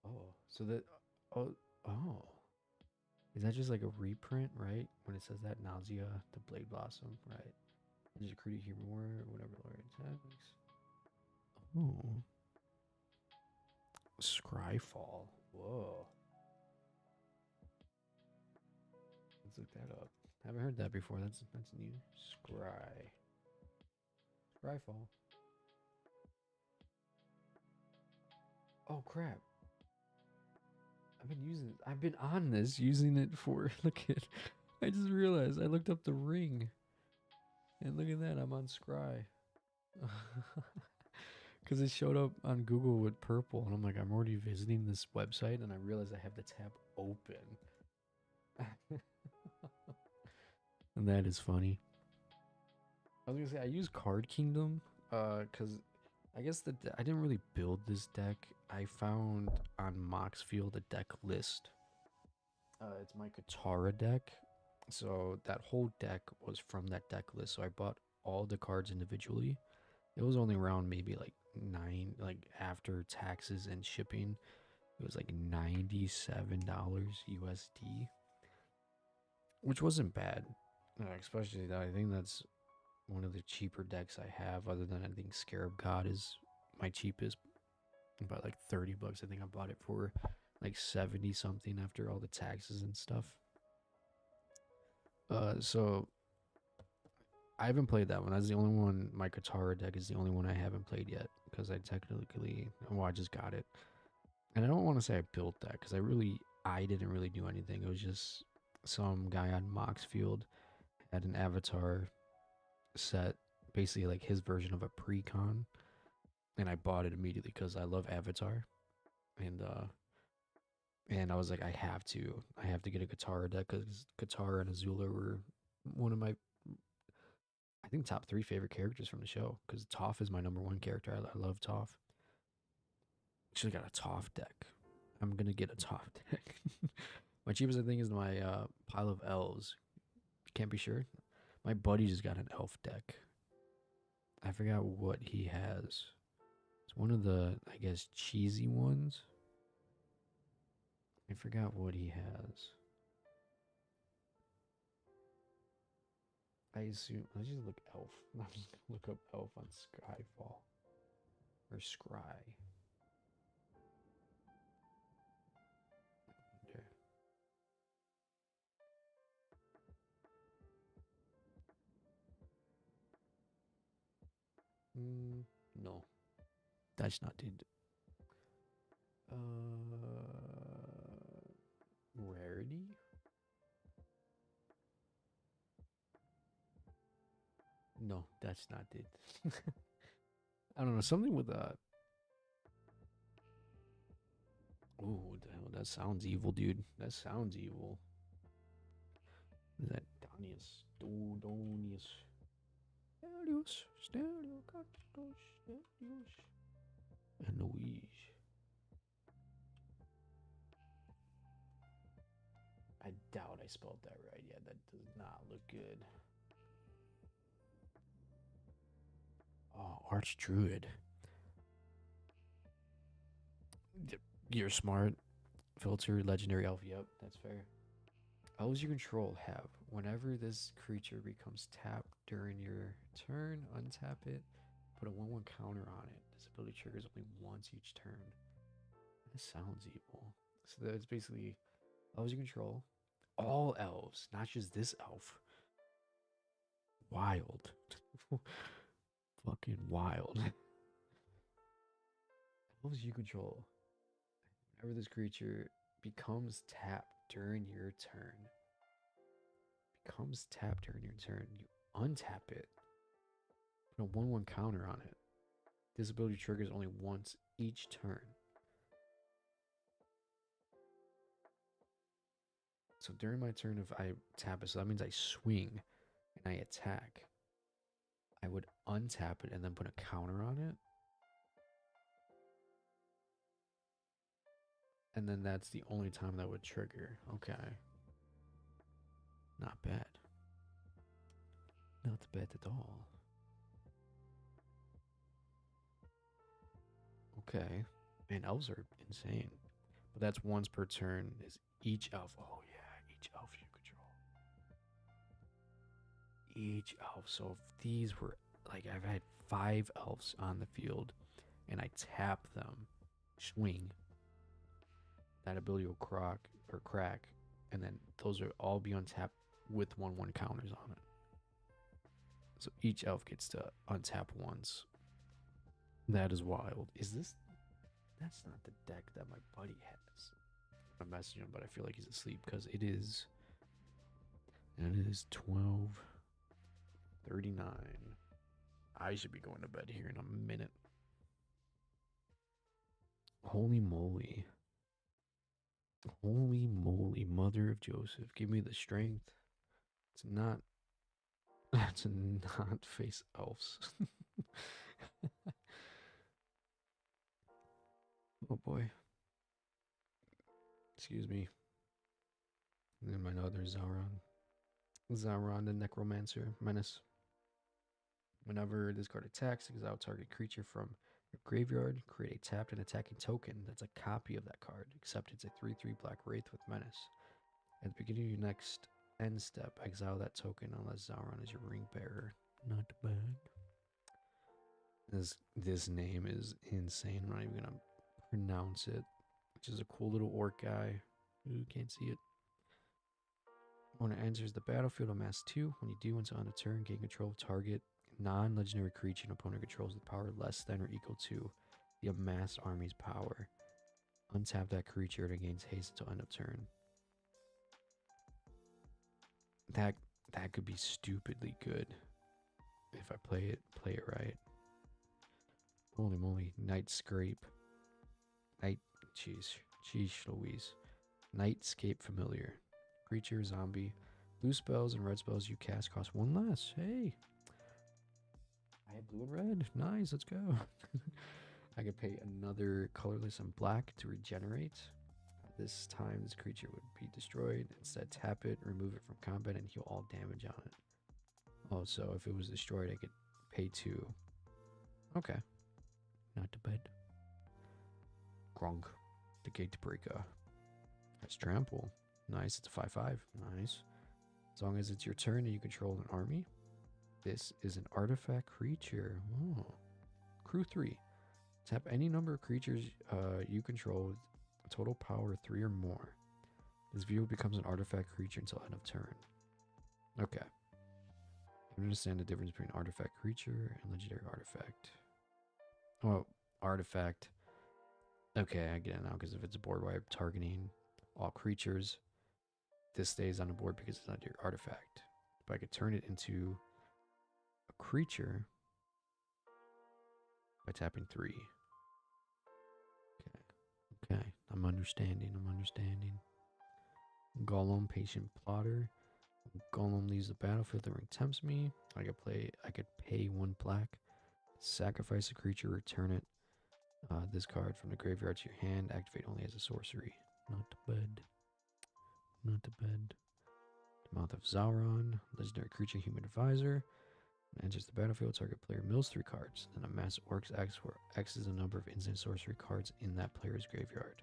Oh, So that oh oh. Is that just like a reprint, right? When it says that nausea to Blade Blossom, right? Just create here more, whatever Lord attacks. Oh. Scryfall. Whoa. Let's look that up. Haven't heard that before. That's new. Scryfall. Oh crap. I've been on this using it for look at I just realized I looked up the ring. And look at that, I'm on Scry. Because it showed up on Google with purple, and I'm like, I'm already visiting this website, and I realize I have the tab open. And that is funny. I was gonna say I use Card Kingdom, because I guess I didn't really build this deck. I found on Moxfield a deck list. It's my Katara deck, so that whole deck was from that deck list. So I bought all the cards individually. It was only around maybe like like after taxes and shipping, it was like $97 USD, which wasn't bad. Especially that I think that's one of the cheaper decks I have, other than I think Scarab God is my cheapest, about like 30 bucks. I think I bought it for like 70 something after all the taxes and stuff. So I haven't played that one. That's the only one. My Katara deck is the only one I haven't played yet because I technically, well, I just got it, and I don't want to say I built that because I didn't really do anything. It was just some guy on Moxfield had an avatar set, basically like his version of a pre-con, and I bought it immediately because I love Avatar, and I was like, I have to get a Katara deck because Katara and Azula were one of my, I think, top 3 favorite characters from the show. Because Toph is my number 1 character. I love Toph. Should have got a Toph deck. I'm gonna get a Toph deck. My cheapest, I think, is my pile of elves. Can't be sure. My buddy just got an elf deck. I forgot what he has. It's one of the, I guess, cheesy ones. I forgot what he has. I assume, let's just look elf. I'm just gonna look up elf on Skyfall. Or Scry. Okay. No. That's not it. Rarity? No, that's not it. I don't know, something with that. Oh, that sounds evil, dude. That sounds evil. Is that Donius? Donius. Stelios. Stelios. Stelios. And Louise. I doubt I spelled that right. Yeah, that does not look good. Oh, Archdruid. You're smart. Filter legendary elf. Yep, that's fair. Elves you control have whenever this creature becomes tapped during your turn, untap it, put a 1/1 counter on it. This ability triggers only once each turn. That sounds evil. So that's basically elves you control. All elves, not just this elf. Wild. Fucking wild. Elves you control. Whenever this creature becomes tapped during your turn, you untap it, put a 1/1 counter on it. This ability triggers only once each turn. So during my turn, if I tap it, so that means I swing and I attack, I would untap it and then put a counter on it. And then that's the only time that would trigger. Okay. Not bad. Not bad at all. Okay. Man, elves are insane. But that's once per turn. Is each elf? Oh yeah, each elf you control. Each elf. So if these were like I've had 5 elves on the field, and I tap them, swing. That ability will crack, and then those are all be untapped with 1/1 counters on it. So each elf gets to untap once. That is wild. Is this? That's not the deck that my buddy has. I'm messaging him, but I feel like he's asleep because it is. And it is 12:39. I should be going to bed here in a minute. Holy moly. Holy moly, mother of Joseph, give me the strength. It's not. To not face elves. Oh boy. Excuse me. And then my other Zaron. Zaron the Necromancer Menace. Whenever this card attacks, exile target creature from your graveyard, create a tapped and attacking token that's a copy of that card, except it's a 3/3 black wraith with menace. At the beginning of your next end step, exile that token unless Zaron is your ring bearer. Not bad. This name is insane. I'm not even gonna pronounce it. Which is a cool little orc guy. Ooh, can't see it. When it enters the battlefield, amass 2. When you do, until end of turn, gain control of target non-legendary creature an opponent controls with power less than or equal to the amassed army's power. Untap that creature and it gains haste until end of turn. That could be stupidly good if I play it right. Holy moly, Night Scrape. Jeez Louise. Nightscape Familiar. Creature, zombie. Blue spells and red spells you cast cost 1 less. Hey. I have blue and red. Nice, let's go. I could pay another colorless and black to regenerate. This time, this creature would be destroyed. Instead, tap it, remove it from combat, and heal all damage on it. Oh, so if it was destroyed, I could pay 2. Okay. Not too bad. Grunk, the Gatebreaker. That's trample. Nice, it's a 5/5. Nice. As long as it's your turn and you control an army. This is an artifact creature. Oh. Crew 3. Tap any number of creatures you control with a total power 3 or more. This viewer becomes an artifact creature until end of turn. Okay. I understand the difference between artifact creature and legendary artifact. Oh, artifact. Okay, I get it now, because if it's a board wide targeting all creatures, this stays on the board because it's not your artifact. But I could turn it into a creature by tapping 3. Okay, I'm understanding. Golem, Patient Plotter. Golem leaves the battlefield, the ring tempts me. I could pay 1 black, sacrifice a creature, return it. This card from the graveyard to your hand, activate only as a sorcery. Not bad. The Mouth of Sauron, legendary creature, human advisor. When it enters the battlefield, target player mills 3 cards. Then amass Orc's X, where X is the number of instant sorcery cards in that player's graveyard.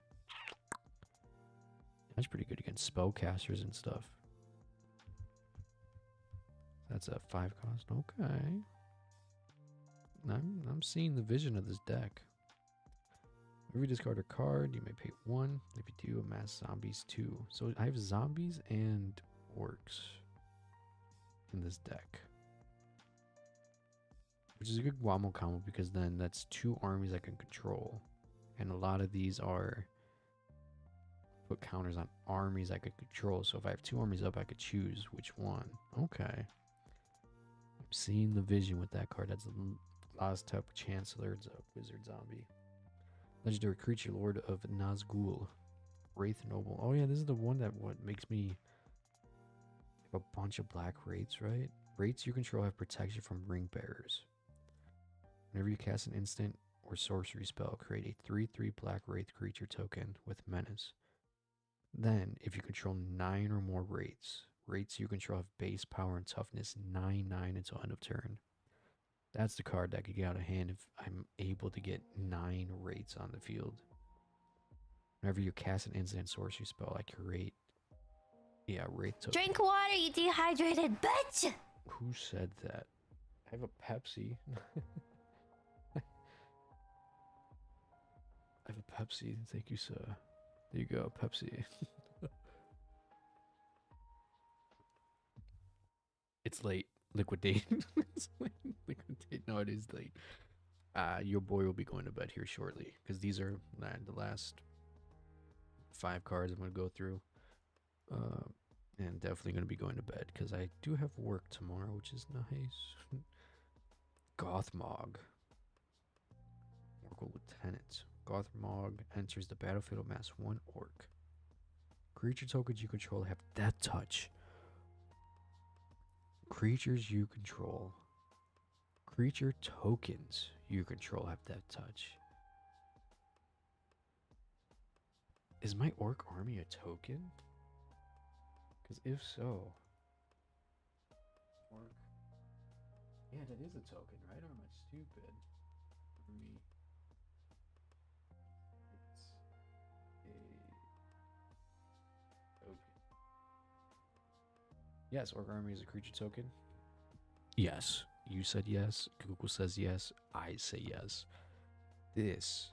That's pretty good against spellcasters and stuff. That's a 5 cost. Okay. I'm seeing the vision of this deck. If you discard a card, you may pay 1. If you do, amass zombies 2. So I have zombies and orcs in this deck. Which is a good Guamo combo because then that's 2 armies I can control. And a lot of these are put counters on armies I could control. So if I have 2 armies up, I could choose which one. Okay. I'm seeing the vision with that card. That's the Lostep Chancellor. It's a wizard zombie. Legendary creature, Lord of Nazgul. Wraith Noble. Oh yeah, this is the one that makes me have a bunch of black wraiths, right? Wraiths you control have protection from ring bearers. Whenever you cast an instant or sorcery spell, create a 3/3 black wraith creature token with menace. Then, if you control 9 or more wraiths you control have base power and toughness 9/9 until end of turn. That's the card that could get out of hand if I'm able to get 9 wraiths on the field. Whenever you cast an instant sorcery spell, I can rate. Yeah, rate token. Drink water, you dehydrated bitch! Who said that? I have a Pepsi. I have a Pepsi. Thank you, sir. There you go, Pepsi. It's late. Liquidate. It's late. Liquidate. No, it is late. Your boy will be going to bed here shortly because these are the last 5 cards I'm going to go through. And definitely going to be going to bed because I do have work tomorrow, which is nice. Gothmog. Oracle Lieutenant. Gothmog enters the battlefield, mass 1 orc. Creature tokens you control have Death Touch. Creatures you control. Creature tokens you control have Death Touch. Is my orc army a token? Because if so... Orc... Yeah, that is a token, right? Or am I stupid? Army... It's a... token. Yes, orc army is a creature token. Yes. You said yes. Google says yes. I say yes. This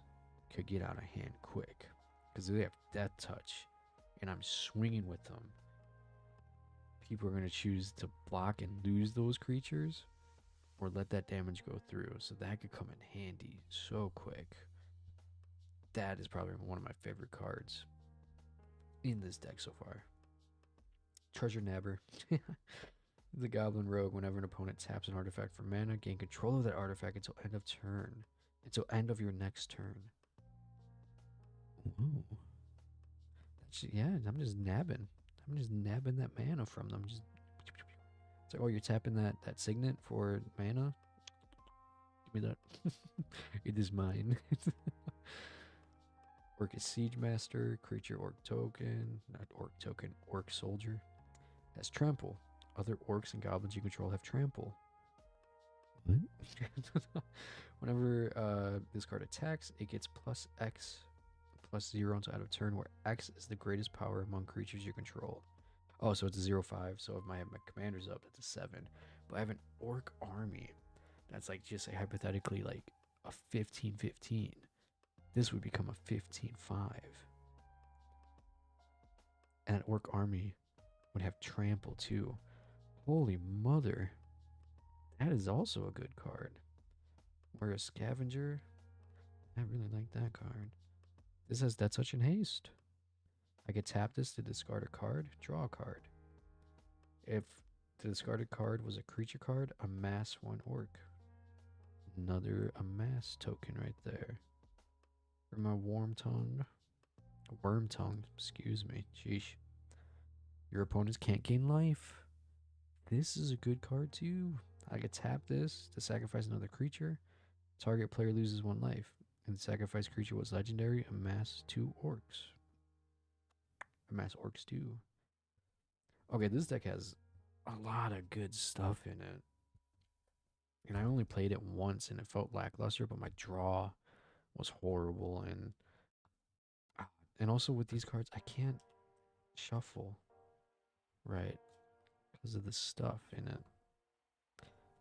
could get out of hand quick. Because they have Death Touch. And I'm swinging with them. People are going to choose to block and lose those creatures. Or let that damage go through. So that could come in handy so quick. That is probably one of my favorite cards in this deck so far. Treasure Nabber. The Goblin Rogue. Whenever an opponent taps an artifact for mana, gain control of that artifact until end of turn. Until end of your next turn. Ooh. Yeah, I'm just nabbing. I'm just nabbing that mana from them. Just it's like, oh, you're tapping that signet for mana? Give me that. It is mine. Orc is Siege Master. Creature Orc token. Not Orc token. Orc Soldier. Has Trample. Other orcs and goblins you control have Trample. What? Whenever this card attacks, it gets plus X, plus 0 until out of turn, where X is the greatest power among creatures you control. Oh, so it's a 0/5. So if I have my commanders up, it's a 7. But I have an orc army. That's like, just say hypothetically, like a 15/15. This would become a 15/5. And an orc army would have Trample too. Holy mother. That is also a good card. We're a Scavenger. I really like that card. This has Death Touch and Haste. I could tap this to discard a card, draw a card. If the discarded card was a creature card, amass 1 orc. Another amass token right there. For my Worm Tongue, excuse me. Sheesh. Your opponents can't gain life. This is a good card too. I could tap this to sacrifice another creature. Target player loses 1 life. And the sacrificed creature was legendary. Amass 2 orcs. Amass orcs too. Okay, this deck has a lot of good stuff in it. And I only played it once and it felt lackluster, but my draw was horrible. And also with these cards, I can't shuffle. Right. Because of the stuff in it.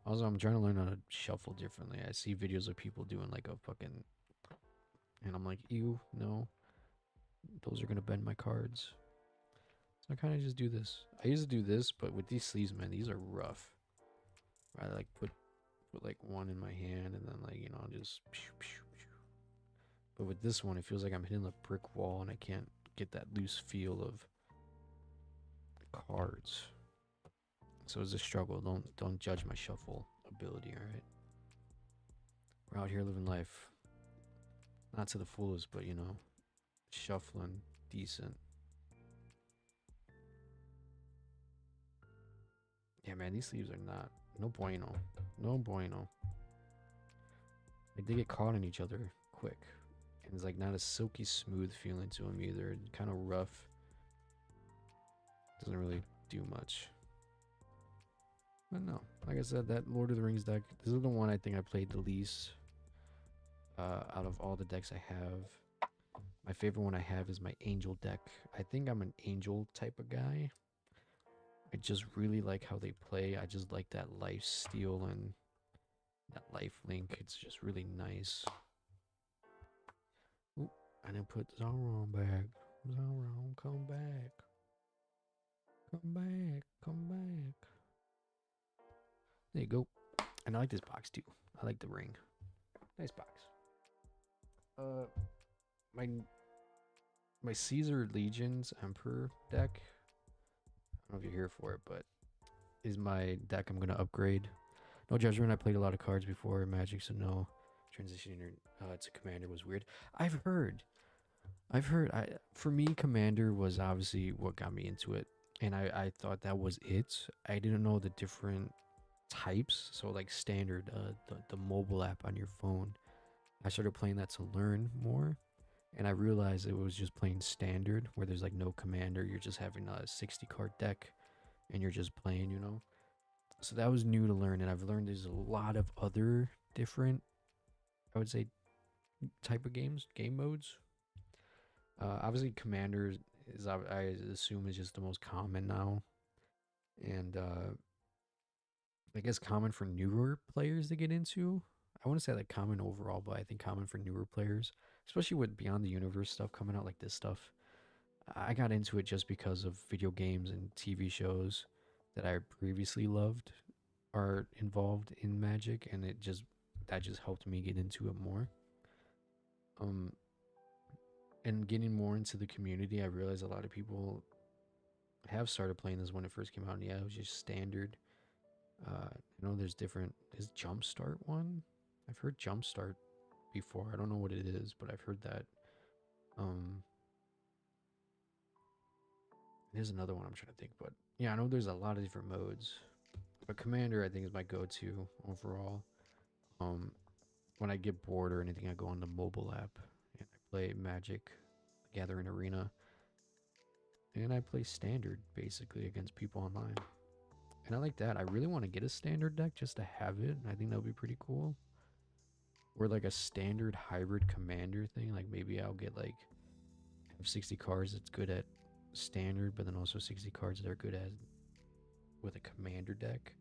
Also, I'm trying to learn how to shuffle differently. I see videos of people doing like a fucking... And I'm like, ew, no. Those are going to bend my cards. So I kind of just do this. I used to do this, but with these sleeves, man, these are rough. I like put like one in my hand and then like, you know, just... But with this one, it feels like I'm hitting a brick wall and I can't get that loose feel of cards. So it's a struggle. Don't judge my shuffle ability, alright? We're out here living life. Not to the fullest, but you know, shuffling decent. Yeah, man, these sleeves are not. No bueno. No bueno. Like, they get caught in each other quick. And it's like not a silky smooth feeling to them either. Kind of rough. Doesn't really do much. But no, like I said, that Lord of the Rings deck, this is the one I think I played the least out of all the decks I have. My favorite one I have is my angel deck. I think I'm an angel type of guy. I just really like how they play. I just like that life steal and that life link. It's just really nice. Oop, I didn't put Sauron back. Sauron, come back. Come back. Come back. There you go. And I like this box too. I like the ring. Nice box. My my Caesar Legions Emperor deck. I don't know if you're here for it, but is my deck I'm gonna upgrade. No judgment. I played a lot of cards before in Magic, so no transitioning to Commander was weird. I've heard. For me, Commander was obviously what got me into it, and I thought that was it. I didn't know the different types. So like standard, the mobile app on your phone. I started playing that to learn more, and I realized it was just playing standard, where there's like no commander. You're just having a 60 card deck, and you're just playing, you know. So that was new to learn, and I've learned there's a lot of other different, I would say, type of game modes. Obviously, commander is I assume is just the most common now, and I guess common for newer players to get into. I want to say like common overall, but I think common for newer players, especially with Beyond the Universe stuff coming out like this stuff. I got into it just because of video games and TV shows that I previously loved are involved in Magic, and that just helped me get into it more. Um, and getting more into the community, I realized a lot of people have started playing this when it first came out. And yeah, it was just standard. I know there's different. Is Jumpstart one? I've heard Jumpstart before. I don't know what it is, but I've heard that. Um, there's another one I'm trying to think, but yeah, I know there's a lot of different modes. But Commander, I think, is my go-to overall. When I get bored or anything, I go on the mobile app and I play Magic, Gathering Arena, and I play standard basically against people online. And I like that. I really want to get a standard deck just to have it. I think that would be pretty cool. Or like a standard hybrid commander thing. Like maybe I'll get like have 60 cards that's good at standard, but then also 60 cards that are good at with a commander deck.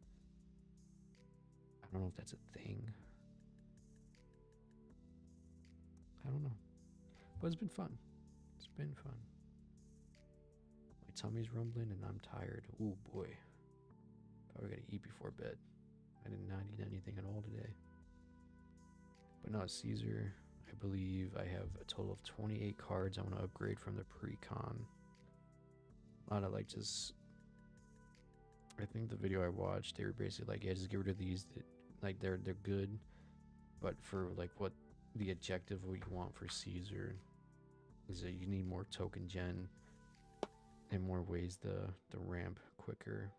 I don't know if that's a thing. I don't know. But it's been fun. It's been fun. My tummy's rumbling and I'm tired. Ooh boy. Probably gotta eat before bed. I did not eat anything at all today. But no, Caesar, I believe I have a total of 28 cards I want to upgrade from the pre-con. A lot of like just... I think the video I watched, they were basically like, yeah, just get rid of these. Like they're good, but for like what the objective what you want for Caesar is that you need more token gen and more ways to ramp quicker.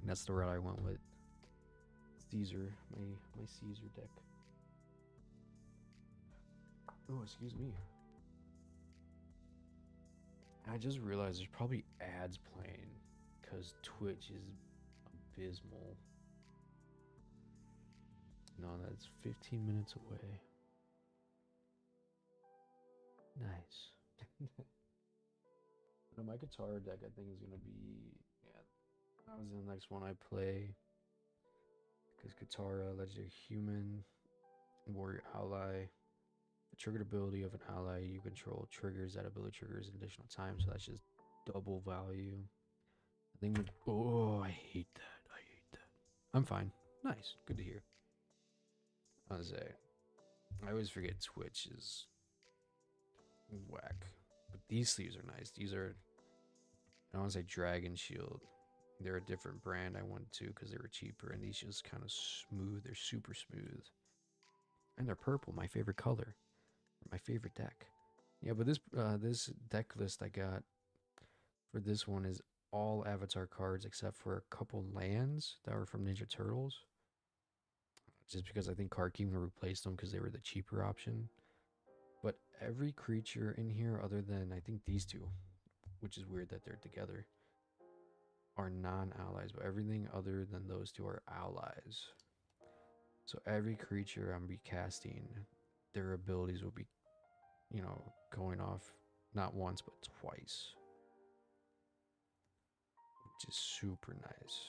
And that's the route I went with. Caesar, my Caesar deck. Oh, excuse me. I just realized there's probably ads playing because Twitch is abysmal. No, that's 15 minutes away. Nice. No, my guitar deck I think is gonna be, yeah, that was the next one I play. Because Katara, Legendary Human, Warrior Ally. The triggered ability of an ally you control triggers that ability triggers an additional time, so that's just double value. I think oh, I hate that. I hate that. I'm fine. Nice. Good to hear. I was say, I always forget Twitch is whack. But these sleeves are nice. These are, I don't want to say Dragon Shield. They're a different brand I went to because they were cheaper, and these just kind of smooth. They're super smooth. And they're purple, my favorite color. My favorite deck. Yeah, but this deck list I got for this one is all Avatar cards except for a couple lands that were from Ninja Turtles. Just because I think Card King replaced them because they were the cheaper option. But every creature in here other than I think these two, which is weird that they're together, are non-allies. But everything other than those two are allies. So every creature I'm recasting, their abilities will be you know, going off not once but twice, which is super nice.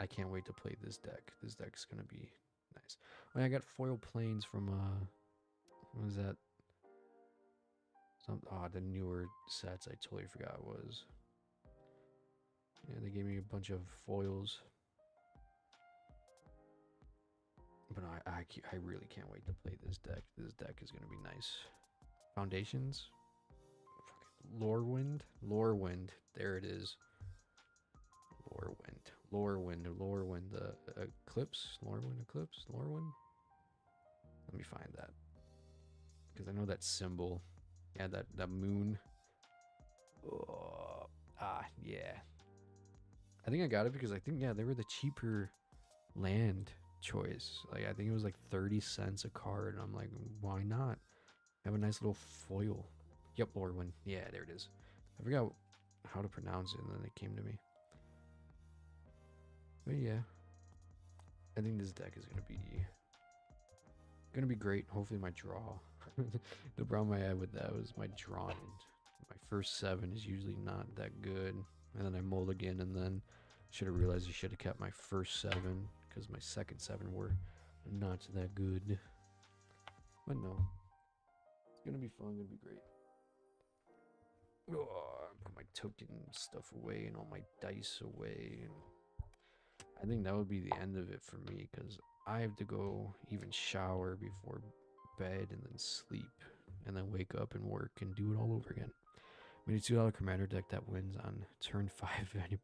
I can't wait to play this deck. This deck's gonna be nice. Oh, yeah, I got foil planes from what was that? The newer sets. I totally forgot it was. Yeah, they gave me a bunch of foils. But I really can't wait to play this deck. This deck is gonna be nice. Foundations. Lorewind. Lorewind. There it is. Lorewind. Lorewind. Lorewind. Eclipse. Lorewind. Eclipse. Lorewind. Let me find that. Because I know that symbol. Yeah, that moon. Oh, yeah. I think I got it because I think, yeah, they were the cheaper land choice. Like, I think it was like 30 cents a card. And I'm like, why not? Have a nice little foil. Yep, Lorwyn. Yeah, there it is. I forgot how to pronounce it, and then it came to me. But yeah, I think this deck is gonna be great. Hopefully, my draw. The problem I had with that was my drawing. My first 7 is usually not that good, and then I mulligan, and then should have realized I should have kept my first 7 because my second 7 were not that good. But no, it's gonna be fun. Gonna be great. Oh, put my token stuff away and all my dice away. And I think that would be the end of it for me because I have to go even shower before bed and then sleep and then wake up and work and do it all over again. We need $2 commander deck that wins on turn 5 if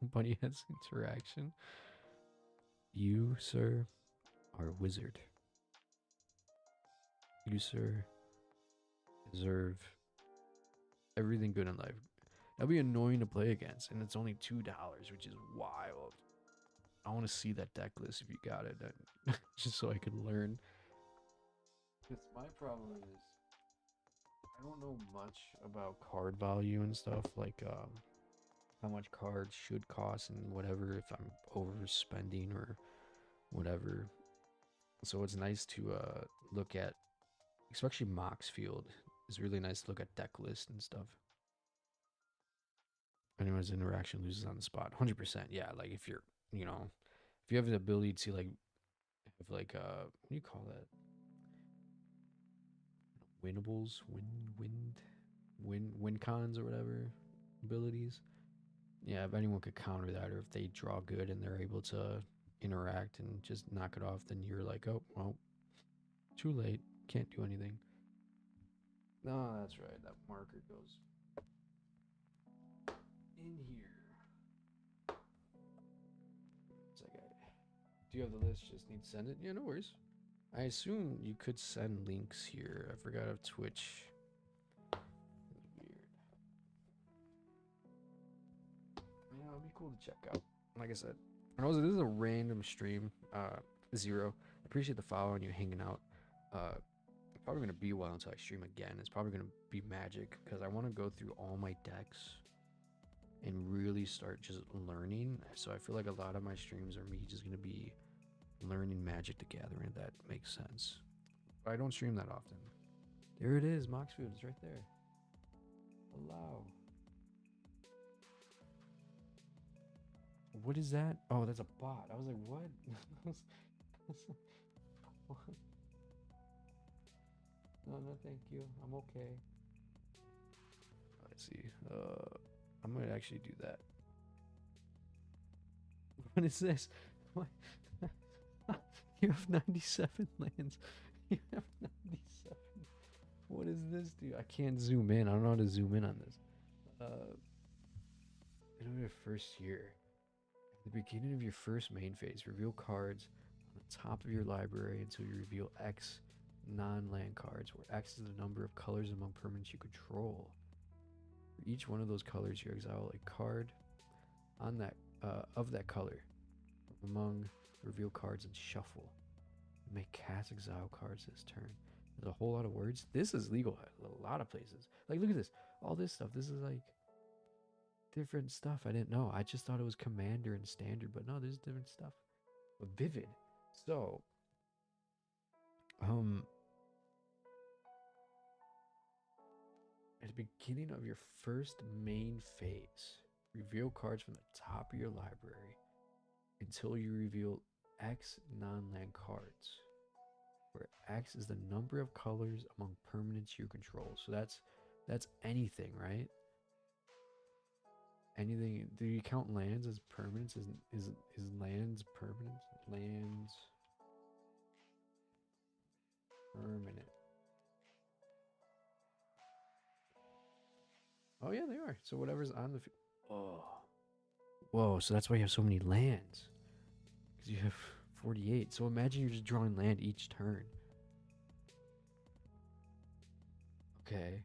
nobody has interaction. You, sir, are a wizard. You, sir, deserve everything good in life. That'll be annoying to play against, and it's only $2, which is wild. I want to see that deck list if you got it, just so I could learn. Because my problem is, I don't know much about card value and stuff, like how much cards should cost and whatever, if I'm overspending or whatever. So it's nice to look at, especially Moxfield. It's really nice to look at deck lists and stuff. Anyone's interaction loses on the spot. 100%. Yeah, like if you're, you know, if you have the ability to like have like what do you call that? Winnables, win cons or whatever abilities. Yeah, if anyone could counter that, or if they draw good and they're able to interact and just knock it off, then you're like, oh well, too late, can't do anything. No, that's right. That marker goes in here. It's like, do you have the list? Just need to send it. Yeah, no worries. I assume you could send links here. I forgot if Twitch. Weird. Yeah, it'd be cool to check out. Like I said, this is a random stream. Zero. Appreciate the follow and you hanging out. Probably gonna be a while until I stream again. It's probably gonna be Magic because I want to go through all my decks and really start just learning. So I feel like a lot of my streams are me just gonna be learning Magic the Gathering. If that makes sense. But I don't stream that often. There it is, Moxfield. It's right there. Allow. What is that? Oh, that's a bot. I was like, what? What? No, thank you. I'm okay. Let's see. I'm gonna actually do that. What is this? What? You have 97 lands. You have 97. What does this do? I can't zoom in. I don't know how to zoom in on this. In your first year, at the beginning of your first main phase, reveal cards on the top of your library until you reveal X non-land cards, where X is the number of colors among permanents you control. For each one of those colors, you exile a card on that of that color from among reveal cards and shuffle. You may cast exile cards this turn. There's a whole lot of words. This is legal at a lot of places. Like, look at this. All this stuff. This is like different stuff I didn't know. I just thought it was commander and standard, but no, there's different stuff. But vivid. So, beginning of your first main phase, reveal cards from the top of your library until you reveal X non-land cards, where X is the number of colors among permanents you control. So that's anything, right? Anything. Do you count lands as permanents? Is lands permanents? Lands permanent. Oh yeah, they are. So whatever's on the oh. Whoa, so that's why you have so many lands. Because you have 48. So imagine you're just drawing land each turn. Okay.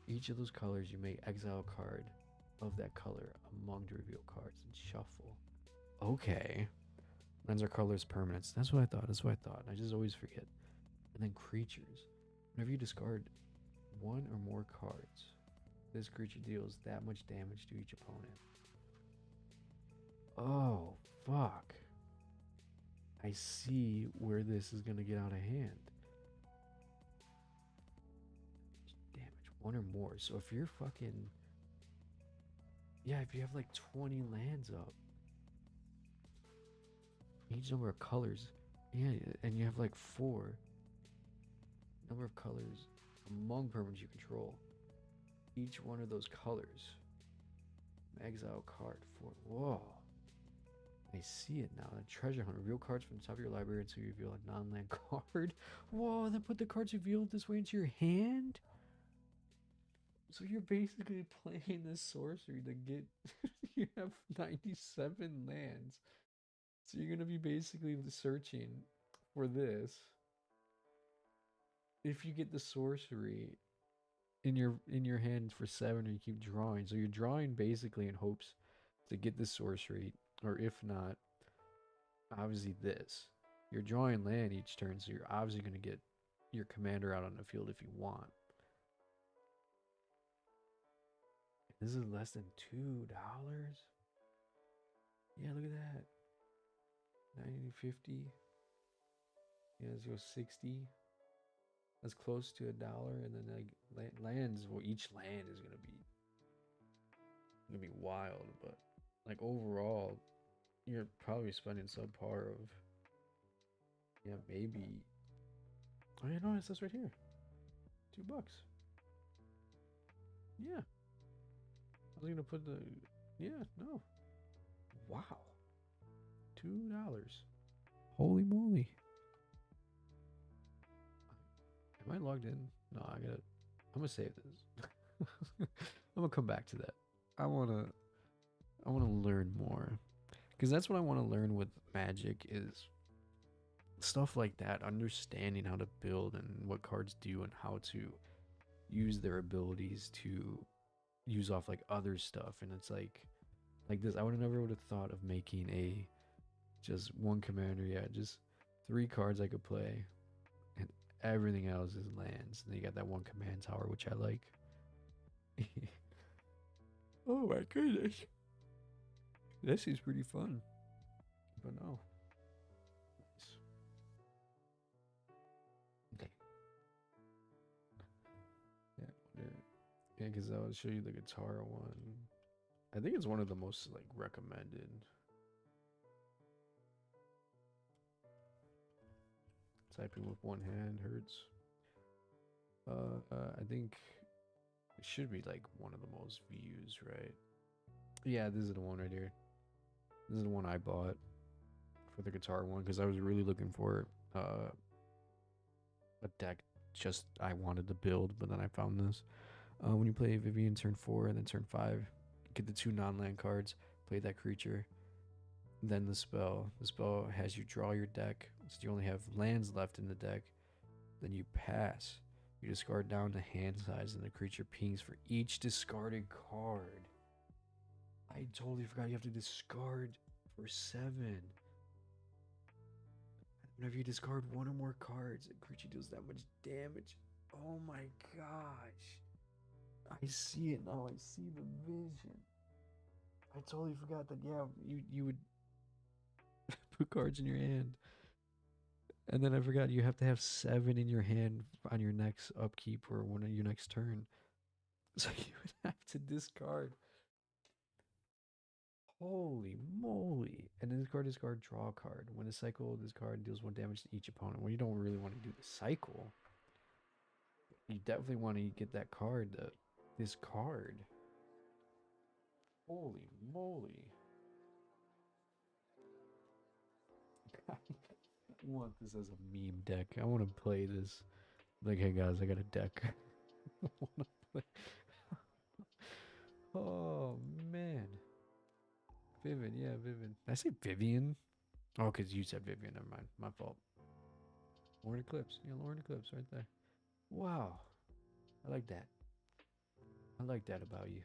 Each of those colors you may exile a card of that color among the reveal cards and shuffle. Okay. Lands are colors permanents. That's what I thought. I just always forget. And then creatures. Whenever you discard one or more cards, this creature deals that much damage to each opponent. Oh, fuck. I see where this is going to get out of hand. Damage, one or more. So if you're fucking... Yeah, if you have like 20 lands up, each number of colors, yeah, and you have like 4 number of colors among permanents you control, each one of those colors, exile card for, whoa, I see it now. The treasure hunt, reveal cards from the top of your library until you reveal a non-land card. Whoa, then put the cards revealed this way into your hand? So you're basically playing this sorcery to get, you have 97 lands. So you're gonna be basically searching for this. If you get the sorcery in your hand for 7, or you keep drawing, so you're drawing basically in hopes to get the sorcery, or if not, obviously this. You're drawing land each turn, so you're obviously gonna get your commander out on the field if you want. This is less than $2. Yeah, look at that. 90.50. Yeah, let's go 60. That's close to $1, and then like lands. Well, each land is gonna be wild, but like overall, you're probably spending subpar of, yeah, maybe. Oh yeah, no, it says right here, $2. Yeah, I was gonna put the, yeah, no, wow, $2. Holy moly. Am I logged in? No, I'm gonna save this. I'm gonna come back to that. I wanna learn more, because that's what I want to learn with Magic, is stuff like that, understanding how to build and what cards do and how to use their abilities to use off like other stuff. And it's like this, I would have thought of making a just one commander, yeah, just 3 cards I could play, and everything else is lands. And then you got that one command tower, which I like. Oh my goodness. This is pretty fun. But no. Nice. Okay. Yeah, because I'll show you the guitar one. I think it's one of the most like recommended. Typing with one hand hurts. I think it should be like one of the most views, right? Yeah, this is the one right here. This is the one I bought for the guitar one, because I was really looking for a deck just I wanted to build, but then I found this. When you play Vivian turn 4 and then turn 5, get the 2 non-land cards, play that creature, then the spell. The spell has you draw your deck, so you only have lands left in the deck. Then you pass. You discard down the hand size, and the creature pings for each discarded card. I totally forgot you have to discard for 7. Whenever you discard 1 or more cards, the creature deals that much damage. Oh my gosh. I see it now. I see the vision. I totally forgot that, yeah, you would put cards in your hand. And then I forgot you have to have 7 in your hand on your next upkeep or one of your next turn. So you would have to discard. Holy moly. And then discard, draw a card. When a cycle, this card deals 1 damage to each opponent. Well, you don't really want to do the cycle. You definitely want to get that card, this card. Holy moly. I want this as a meme deck. I want to play this. Like, hey guys, I got a deck. I want to play. Oh, man. Vivian, yeah, Vivian. Did I say Vivian? Oh, because you said Vivian. Never mind. My fault. Lauren Eclipse. Yeah, Lauren Eclipse right there. Wow. I like that. I like that about you.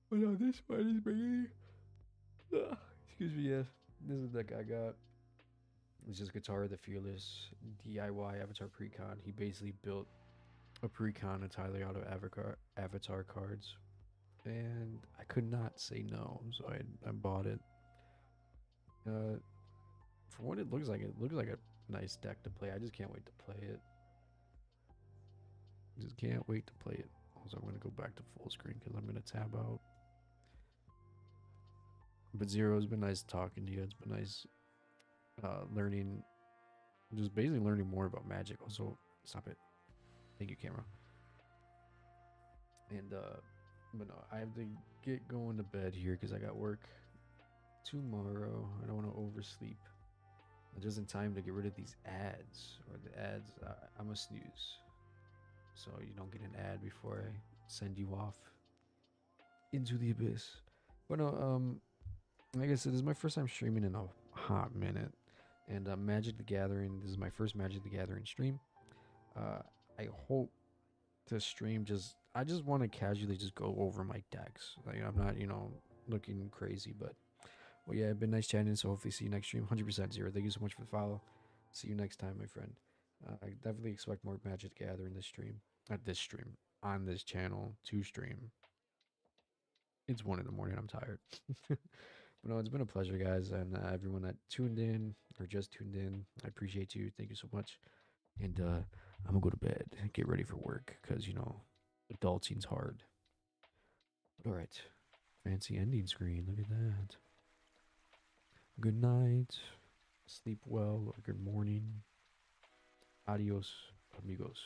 But no, this one is bringing. Excuse me, yes. This is the deck I got. It's just Guitar the Fearless DIY Avatar Precon. He basically built a Precon entirely out of Avatar cards. And I could not say no, so I bought it. For what it looks like a nice deck to play. I just can't wait to play it. Just can't wait to play it. So I'm gonna go back to full screen because I'm gonna tab out. But Zero, it's been nice talking to you. It's been nice learning, just basically learning more about Magic. Also, stop it. Thank you, camera. And but no, I have to get going to bed here because I got work tomorrow. I don't want to oversleep. Just in time to get rid of these ads, or the ads. I'm a snooze, so you don't get an ad before I send you off into the abyss. But no, like I said, this is my first time streaming in a hot minute, and Magic the Gathering. This is my first Magic the Gathering stream. I hope to stream I just want to casually just go over my decks. Like I'm not, looking crazy, but well, yeah, it's been nice chatting. So hopefully see you next stream. 100% Zero. Thank you so much for the follow. See you next time, my friend. I definitely expect more Magic the Gathering this stream. Not this stream. On this channel to stream. It's 1 in the morning. I'm tired. But no, it's been a pleasure, guys, and everyone that tuned in or just tuned in. I appreciate you. Thank you so much. And I'm gonna go to bed, get ready for work, because adulting's hard. But all right, fancy ending screen. Look at that. Good night. Sleep well. Or good morning. Adios, amigos.